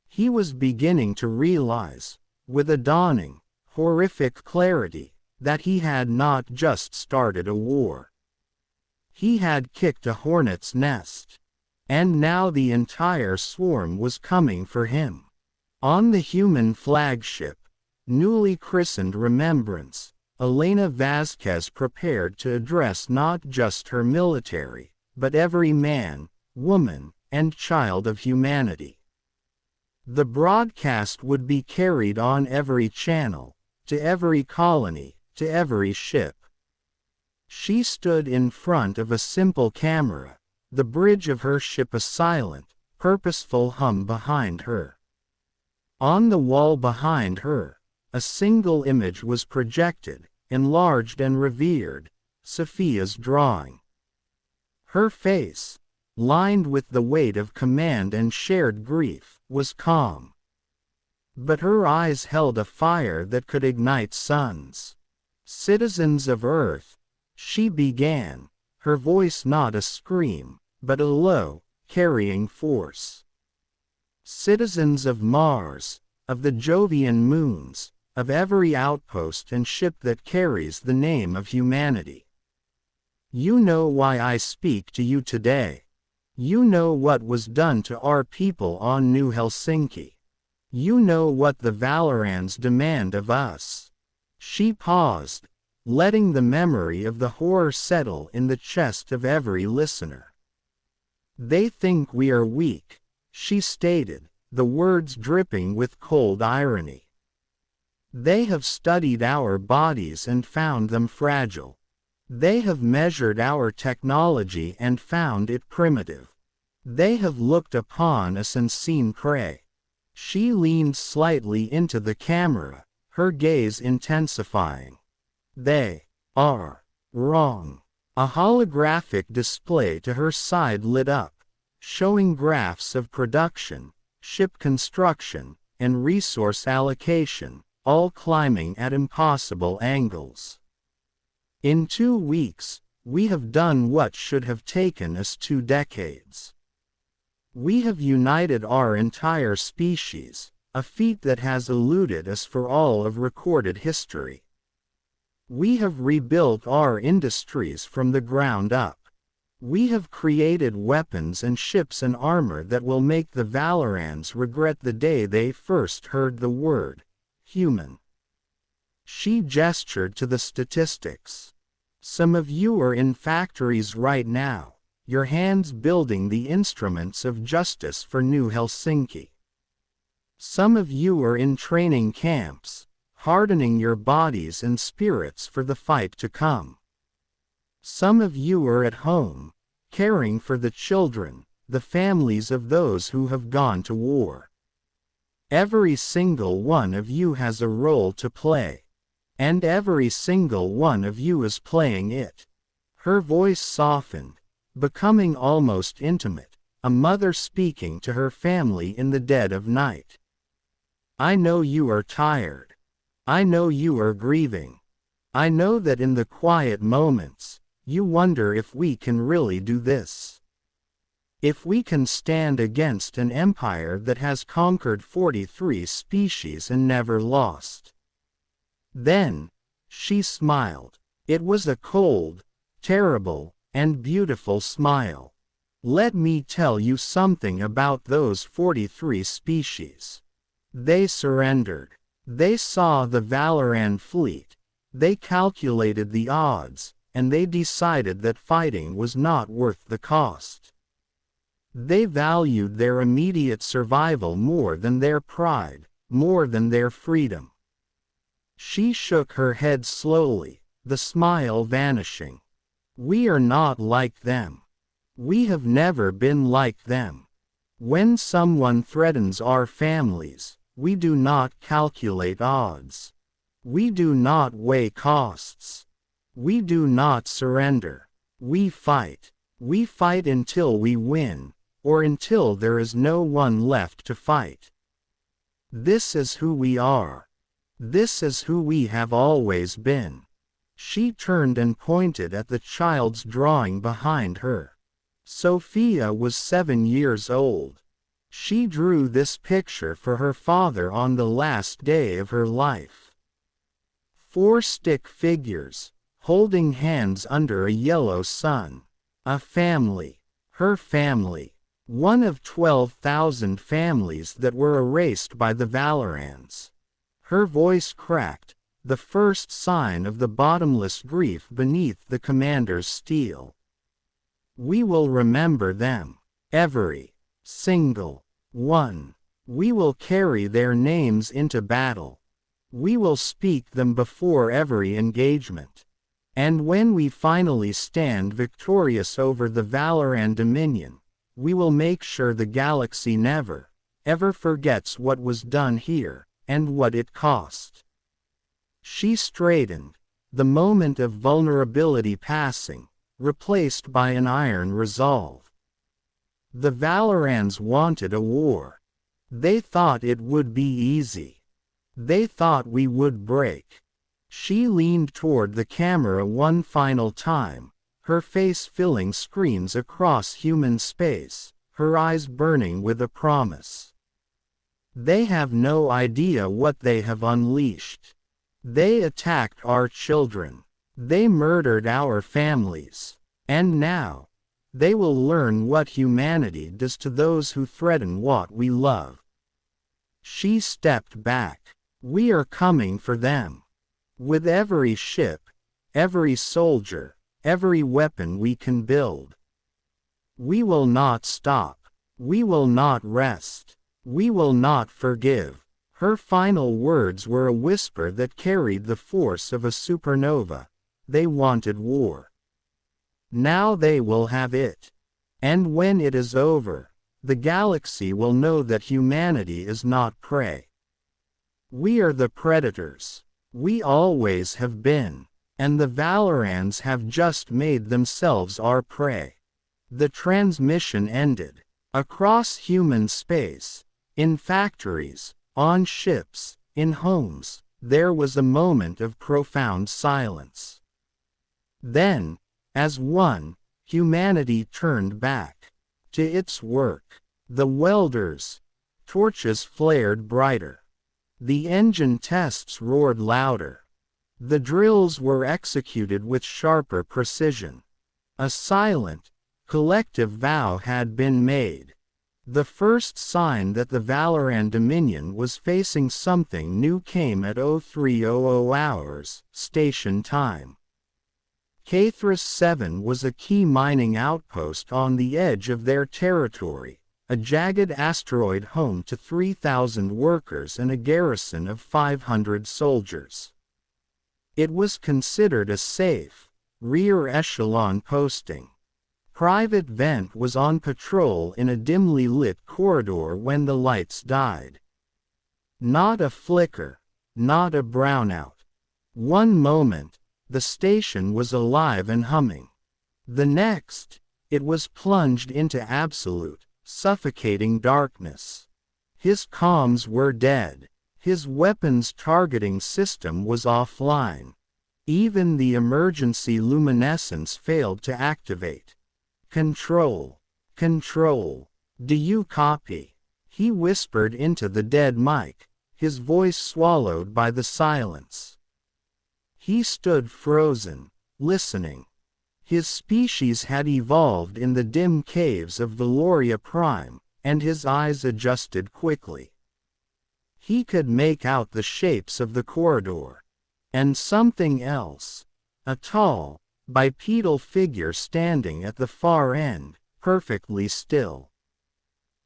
He was beginning to realize, with a dawning, horrific clarity, that he had not just started a war. He had kicked a hornet's nest. And now the entire swarm was coming for him. On the human flagship, newly christened Remembrance, Elena Vasquez prepared to address not just her military, but every man, woman, and child of humanity. The broadcast would be carried on every channel, to every colony, to every ship. She stood in front of a simple camera, the bridge of her ship a silent, purposeful hum behind her. On the wall behind her, a single image was projected, enlarged and revered, Sophia's drawing. Her face, lined with the weight of command and shared grief, was calm. But her eyes held a fire that could ignite suns. "Citizens of Earth," she began, her voice not a scream, but a low, carrying force. "Citizens of Mars, of the Jovian moons, of every outpost and ship that carries the name of humanity. You know why I speak to you today. You know what was done to our people on New Helsinki. You know what the Valorans demand of us." She paused, letting the memory of the horror settle in the chest of every listener. "They think we are weak," she stated, the words dripping with cold irony. "They have studied our bodies and found them fragile. They have measured our technology and found it primitive. They have looked upon us and seen prey." She leaned slightly into the camera, her gaze intensifying. "They are wrong." A holographic display to her side lit up, showing graphs of production, ship construction, and resource allocation, all climbing at impossible angles. "In 2 weeks, we have done what should have taken us 2 decades. We have united our entire species, a feat that has eluded us for all of recorded history. We have rebuilt our industries from the ground up. We have created weapons and ships and armor that will make the Valorans regret the day they first heard the word human." She gestured to the statistics. "Some of you are in factories right now, your hands building the instruments of justice for New Helsinki. Some of you are in training camps, hardening your bodies and spirits for the fight to come. Some of you are at home, caring for the children, the families of those who have gone to war. Every single one of you has a role to play. And every single one of you is playing it." Her voice softened, becoming almost intimate, a mother speaking to her family in the dead of night. "I know you are tired. I know you are grieving. I know that in the quiet moments, you wonder if we can really do this. If we can stand against an empire that has conquered 43 species and never lost." Then, she smiled. It was a cold, terrible, and beautiful smile. "Let me tell you something about those 43 species. They surrendered. They saw the Valoran fleet. They calculated the odds, and they decided that fighting was not worth the cost. They valued their immediate survival more than their pride, more than their freedom." She shook her head slowly, the smile vanishing. "We are not like them. We have never been like them. When someone threatens our families, we do not calculate odds. We do not weigh costs. We do not surrender. We fight. We fight until we win, or until there is no one left to fight. This is who we are. This is who we have always been." She turned and pointed at the child's drawing behind her. Sophia was 7 years old. She drew this picture for her father on the last day of her life. 4 stick figures, holding hands under a yellow sun. A family. Her family. One of 12,000 families that were erased by the Valorans. Her voice cracked, the first sign of the bottomless grief beneath the commander's steel. "We will remember them. Every single one. We will carry their names into battle. We will speak them before every engagement. And when we finally stand victorious over the Valoran Dominion, we will make sure the galaxy never, ever forgets what was done here, and what it cost. She straightened, the moment of vulnerability passing, replaced by an iron resolve. The Valorans wanted a war. They thought it would be easy. They thought we would break. She leaned toward the camera one final time, her face filling screens across human space, her eyes burning with a promise. They have no idea what they have unleashed. They attacked our children. They murdered our families. And now, they will learn what humanity does to those who threaten what we love. She stepped back. We are coming for them. With every ship, every soldier, every weapon we can build. We will not stop. We will not rest. We will not forgive. Her final words were a whisper that carried the force of a supernova. They wanted war. Now they will have it. And when it is over, the galaxy will know that humanity is not prey. We are the predators. We always have been. And the Valorans have just made themselves our prey. The transmission ended. Across human space, in factories, on ships, in homes, there was a moment of profound silence. Then, as one, humanity turned back to its work. The welders' torches flared brighter. The engine tests roared louder. The drills were executed with sharper precision. A silent, collective vow had been made. The first sign that the Valoran Dominion was facing something new came at 0300 hours, station time. Cathris 7 was a key mining outpost on the edge of their territory, a jagged asteroid home to 3,000 workers and a garrison of 500 soldiers. It was considered a safe, rear-echelon posting. Private Vent was on patrol in a dimly lit corridor when the lights died. Not a flicker, not a brownout. One moment, the station was alive and humming. The next, it was plunged into absolute, suffocating darkness. His comms were dead. His weapons targeting system was offline. Even the emergency luminescence failed to activate. Control. Control. Do you copy? He whispered into the dead mic, his voice swallowed by the silence. He stood frozen, listening. His species had evolved in the dim caves of Valoria Prime, and his eyes adjusted quickly. He could make out the shapes of the corridor. And something else. A tall, bipedal figure standing at the far end, perfectly still.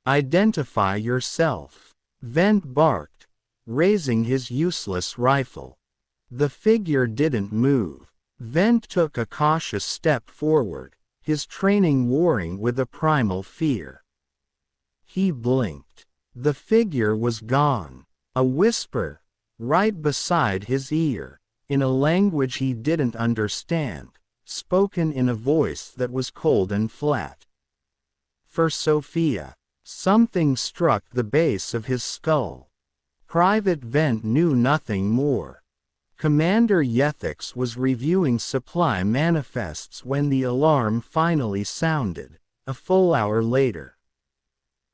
Identify yourself. Vent barked, raising his useless rifle. The figure didn't move. Vent took a cautious step forward, his training warring with a primal fear. He blinked. The figure was gone. A whisper, right beside his ear, in a language he didn't understand, spoken in a voice that was cold and flat. For Sophia, something struck the base of his skull. Private Vent knew nothing more. Commander Yethix was reviewing supply manifests when the alarm finally sounded, a full hour later.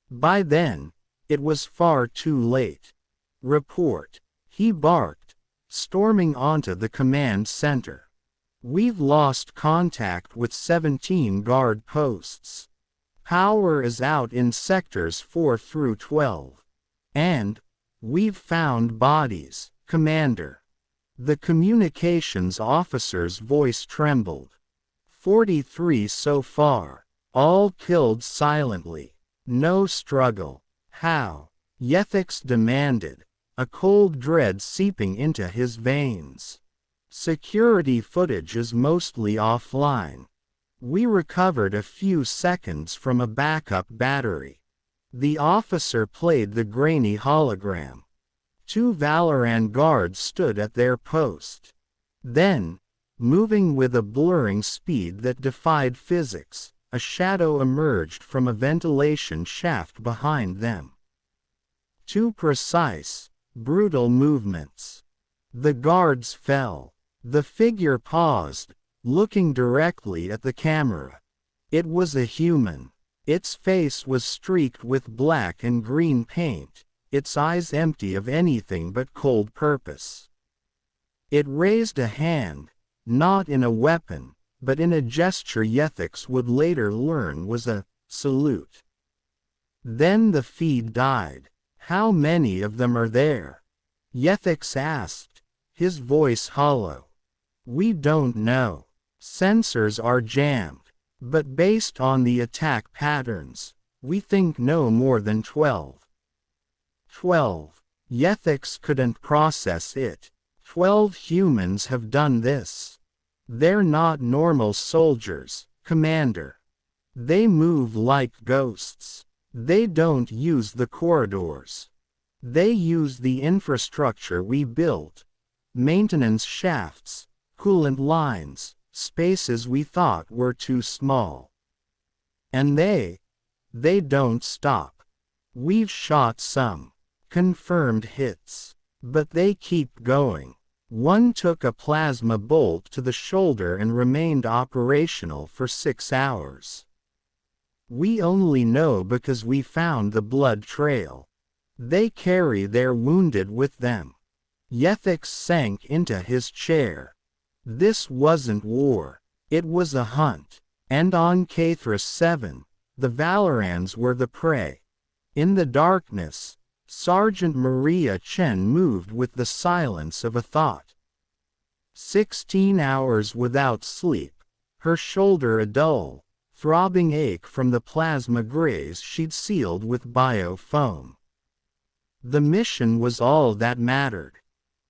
By then, it was far too late. Report. He barked, storming onto the command center. We've lost contact with 17 guard posts. Power is out in sectors 4 through 12. And, we've found bodies, Commander. The communications officer's voice trembled. 43 so far, all killed silently. No struggle. How? Yethix demanded, a cold dread seeping into his veins. Security footage is mostly offline. We recovered a few seconds from a backup battery. The officer played the grainy hologram. 2 Valoran guards stood at their post. Then, moving with a blurring speed that defied physics, a shadow emerged from a ventilation shaft behind them. 2 precise, brutal movements. The guards fell. The figure paused, looking directly at the camera. It was a human. Its face was streaked with black and green paint, its eyes empty of anything but cold purpose. It raised a hand, not in a weapon, but in a gesture Yethix would later learn was a salute. Then the feed died. How many of them are there? Yethix asked, his voice hollow. We don't know. Sensors are jammed, but based on the attack patterns, we think no more than 12. 12. Yethix couldn't process it. 12 humans have done this. They're not normal soldiers, Commander. They move like ghosts. They don't use the corridors. They use the infrastructure we built. Maintenance shafts, coolant lines, spaces we thought were too small. And they don't stop. We've shot some confirmed hits, but they keep going. One took a plasma bolt to the shoulder and remained operational for 6 hours. We only know because we found the blood trail. They carry their wounded with them. Yethix sank into his chair. This wasn't war. It was a hunt. And on Cathris 7, the Valorans were the prey. In the darkness, Sergeant Maria Chen moved with the silence of a thought. 16 hours without sleep, her shoulder a dull, throbbing ache from the plasma graze she'd sealed with biofoam. The mission was all that mattered.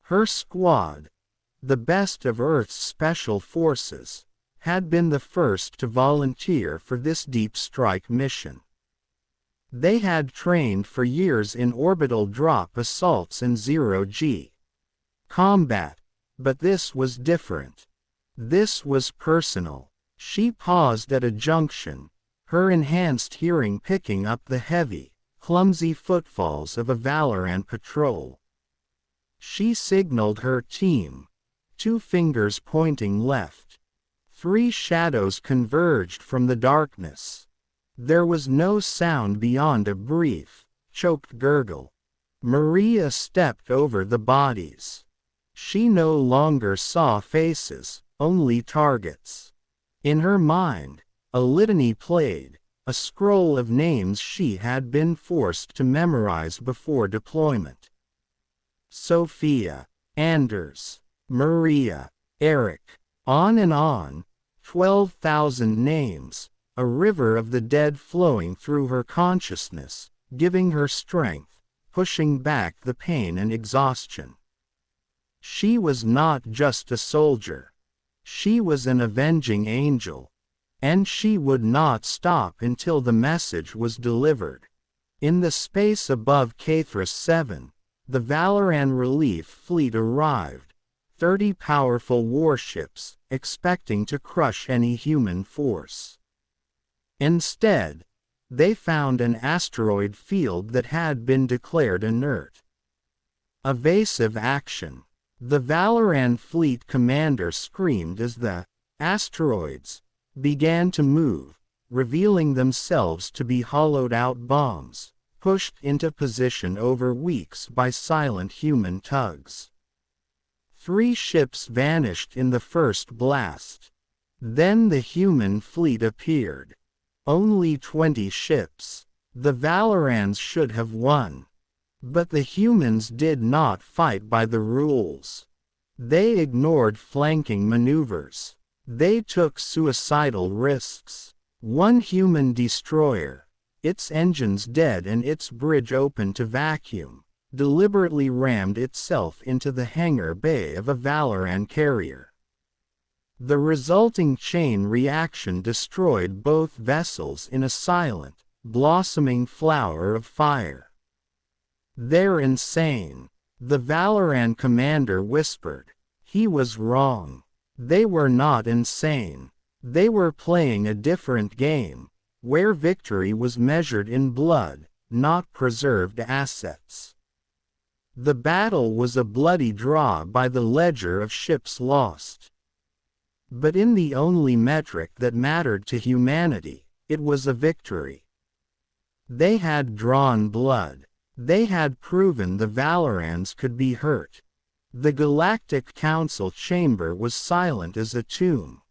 Her squad, the best of Earth's special forces, had been the first to volunteer for this deep strike mission. They had trained for years in orbital drop assaults and zero-G combat, but this was different. This was personal. She paused at a junction, her enhanced hearing picking up the heavy, clumsy footfalls of a Valoran patrol. She signaled her team, 2 fingers pointing left. 3 shadows converged from the darkness. There was no sound beyond a brief, choked gurgle. Maria stepped over the bodies. She no longer saw faces, only targets. In her mind, a litany played, a scroll of names she had been forced to memorize before deployment. Sophia, Anders, Maria, Eric, on and on, 12,000 names, a river of the dead flowing through her consciousness, giving her strength, pushing back the pain and exhaustion. She was not just a soldier. She was an avenging angel. And she would not stop until the message was delivered. In the space above Cathris 7, the Valoran relief fleet arrived, 30 powerful warships, expecting to crush any human force. Instead, they found an asteroid field that had been declared inert. Evasive action. The Valoran fleet commander screamed as the asteroids began to move, revealing themselves to be hollowed-out bombs, pushed into position over weeks by silent human tugs. 3 ships vanished in the first blast. Then the human fleet appeared. Only 20 ships. The Valorans should have won. But the humans did not fight by the rules. They ignored flanking maneuvers. They took suicidal risks. 1 human destroyer, its engines dead and its bridge open to vacuum, deliberately rammed itself into the hangar bay of a Valoran carrier. The resulting chain reaction destroyed both vessels in a silent, blossoming flower of fire. "They're insane," the Valoran commander whispered. He was wrong. They were not insane. They were playing a different game, where victory was measured in blood, not preserved assets. The battle was a bloody draw by the ledger of ships lost. But in the only metric that mattered to humanity, it was a victory. They had drawn blood. They had proven the Valorans could be hurt. The Galactic Council chamber was silent as a tomb.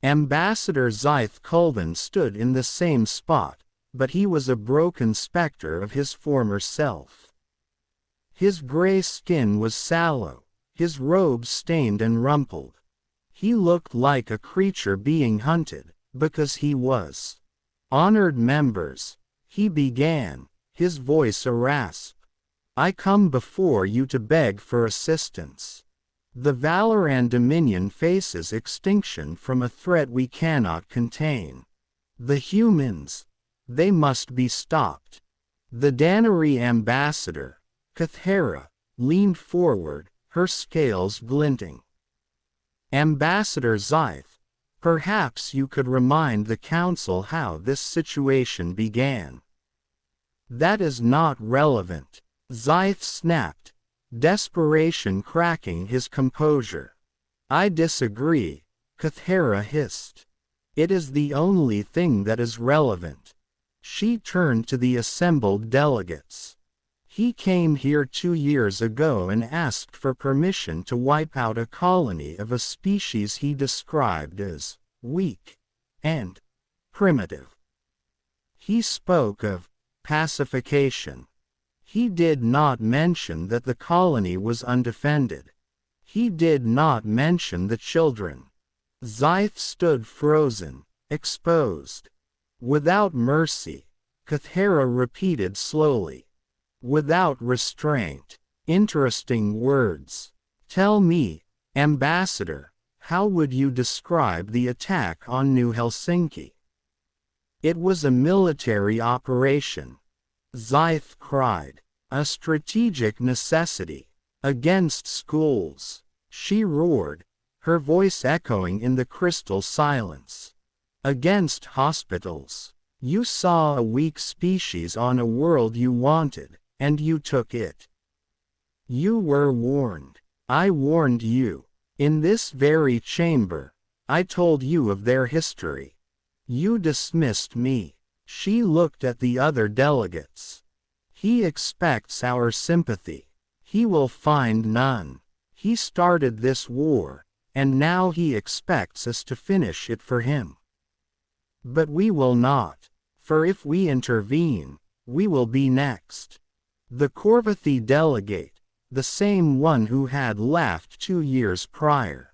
Ambassador Zyth Colvin stood in the same spot, but he was a broken specter of his former self. His gray skin was sallow, his robes stained and rumpled. He looked like a creature being hunted, because he was. "Honored members," he began, his voice a rasp. "I come before you to beg for assistance. The Valoran Dominion faces extinction from a threat we cannot contain. The humans, they must be stopped." The Danari ambassador, Kathera, leaned forward, her scales glinting. "Ambassador Zyth, perhaps you could remind the Council how this situation began." "That is not relevant," Zyth snapped, desperation cracking his composure. "I disagree," Kathera hissed. "It is the only thing that is relevant." She turned to the assembled delegates. "He came here 2 years ago and asked for permission to wipe out a colony of a species he described as weak and primitive. He spoke of pacification. He did not mention that the colony was undefended. He did not mention the children." Zyth stood frozen, exposed. "Without mercy," Kathera repeated slowly. "Without restraint." Interesting words. "Tell me, Ambassador, how would you describe the attack on New Helsinki?" "It was a military operation," Zyth cried. "A strategic necessity. Against schools," she roared, her voice echoing in the crystal silence. "Against hospitals. You saw a weak species on a world you wanted, and you took it. You were warned. I warned you. In this very chamber, I told you of their history. You dismissed me." She looked at the other delegates. "He expects our sympathy. He will find none. He started this war, and now he expects us to finish it for him. But we will not, for if we intervene, we will be next." The Korvathi delegate, the same one who had laughed 2 years prior,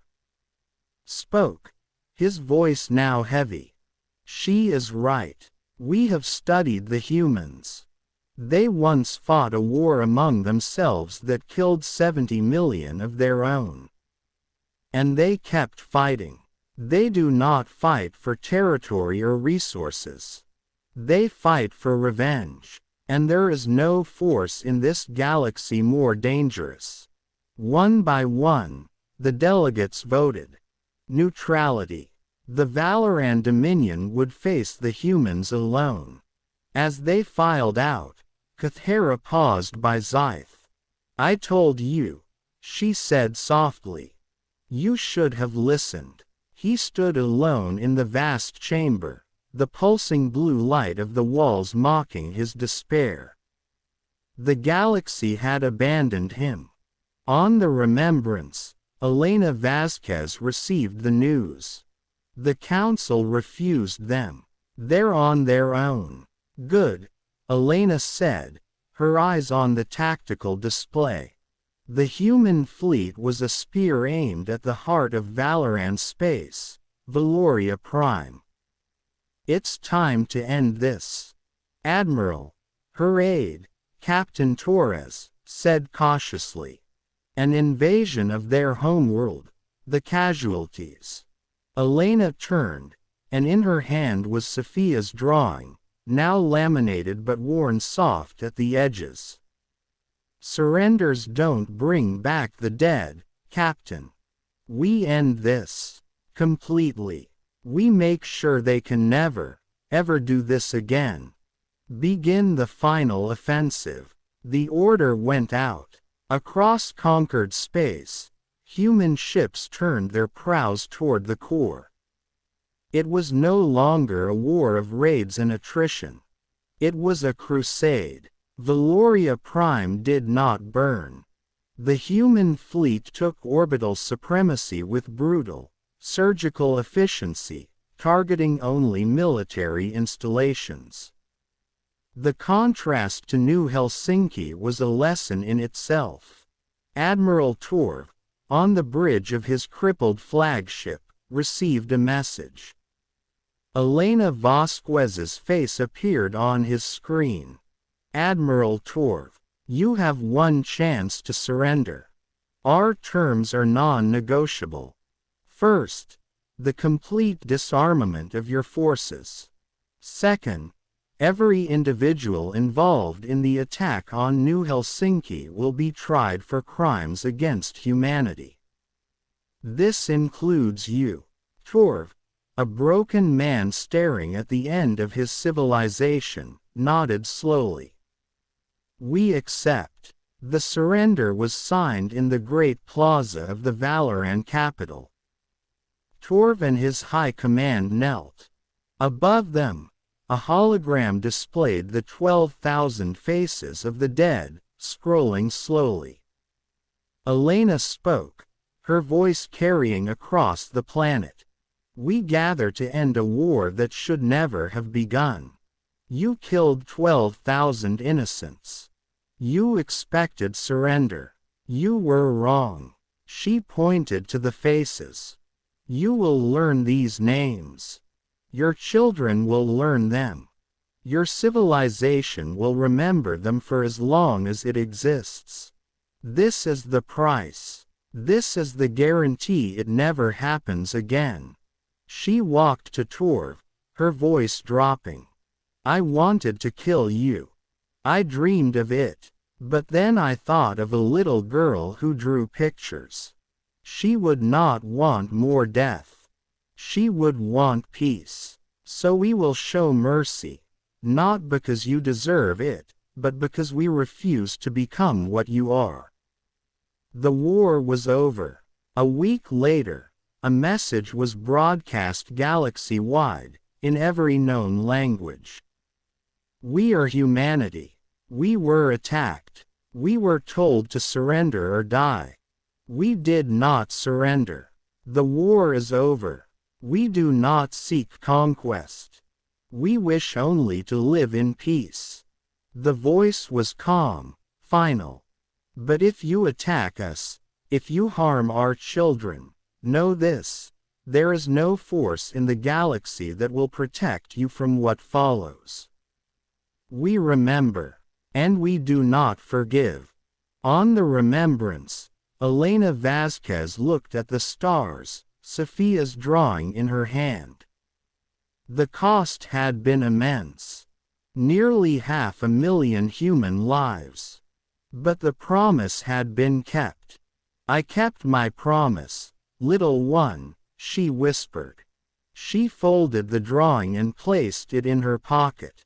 spoke, his voice now heavy. "She is right. We have studied the humans. They once fought a war among themselves that killed 70 million of their own. And they kept fighting. They do not fight for territory or resources. They fight for revenge. And there is no force in this galaxy more dangerous." One by one, the delegates voted. Neutrality. The Valoran Dominion would face the humans alone. As they filed out, Kathera paused by Zyth. "I told you," she said softly. "You should have listened." He stood alone in the vast chamber, the pulsing blue light of the walls mocking his despair. The galaxy had abandoned him. On the Remembrance, Elena Vasquez received the news. The Council refused them. "They're on their own." "Good," Elena said, her eyes on the tactical display. The human fleet was a spear aimed at the heart of Valoran space, Valoria Prime. "It's time to end this." Admiral. Her aide, Captain Torres, said cautiously. An invasion of their homeworld. The casualties. Elena turned, and in her hand was Sophia's drawing, now laminated but worn soft at the edges. Surrenders don't bring back the dead, Captain. We end this. Completely. We make sure they can never, ever do this again. Begin the final offensive. The order went out. Across conquered space, human ships turned their prows toward the core. It was no longer a war of raids and attrition. It was a crusade. Valoria Prime did not burn. The human fleet took orbital supremacy with brutal, surgical efficiency, targeting only military installations. The contrast to New Helsinki was a lesson in itself. Admiral Torv, on the bridge of his crippled flagship, received a message. Elena Vasquez's face appeared on his screen. Admiral Torv, you have one chance to surrender. Our terms are non-negotiable. First, the complete disarmament of your forces. Second, every individual involved in the attack on New Helsinki will be tried for crimes against humanity. This includes you. Torv, a broken man staring at the end of his civilization, nodded slowly. We accept. The surrender was signed in the great plaza of the Valoran capital. Torv and his high command knelt. Above them, a hologram displayed the 12,000 faces of the dead, scrolling slowly. Elena spoke, her voice carrying across the planet. We gather to end a war that should never have begun. You killed 12,000 innocents. You expected surrender. You were wrong. She pointed to the faces. You will learn these names. Your children will learn them. Your civilization will remember them for as long as it exists. This is the price. This is the guarantee it never happens again. She walked to Torv, her voice dropping. I wanted to kill you. I dreamed of it, but then I thought of a little girl who drew pictures. She would not want more death. She would want peace. So we will show mercy, not because you deserve it, but because we refuse to become what you are. The war was over. A week later, a message was broadcast galaxy-wide, in every known language. We are humanity. We were attacked. We were told to surrender or die. We did not surrender. The war is over. We do not seek conquest. We wish only to live in peace. The voice was calm, final. But if you attack us, if you harm our children, know this: there is no force in the galaxy that will protect you from what follows. We remember, and we do not forgive. On the remembrance, Elena Vasquez looked at the stars, Sophia's drawing in her hand. The cost had been immense. Nearly 500,000 human lives. But the promise had been kept. I kept my promise, little one, she whispered. She folded the drawing and placed it in her pocket.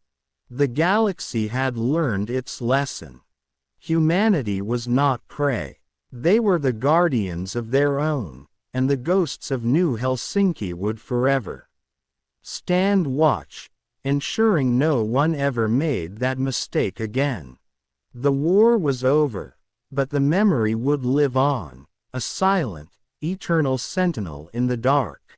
The galaxy had learned its lesson. Humanity was not prey. They were the guardians of their own, and the ghosts of New Helsinki would forever stand watch, ensuring no one ever made that mistake again. The war was over, but the memory would live on, a silent, eternal sentinel in the dark.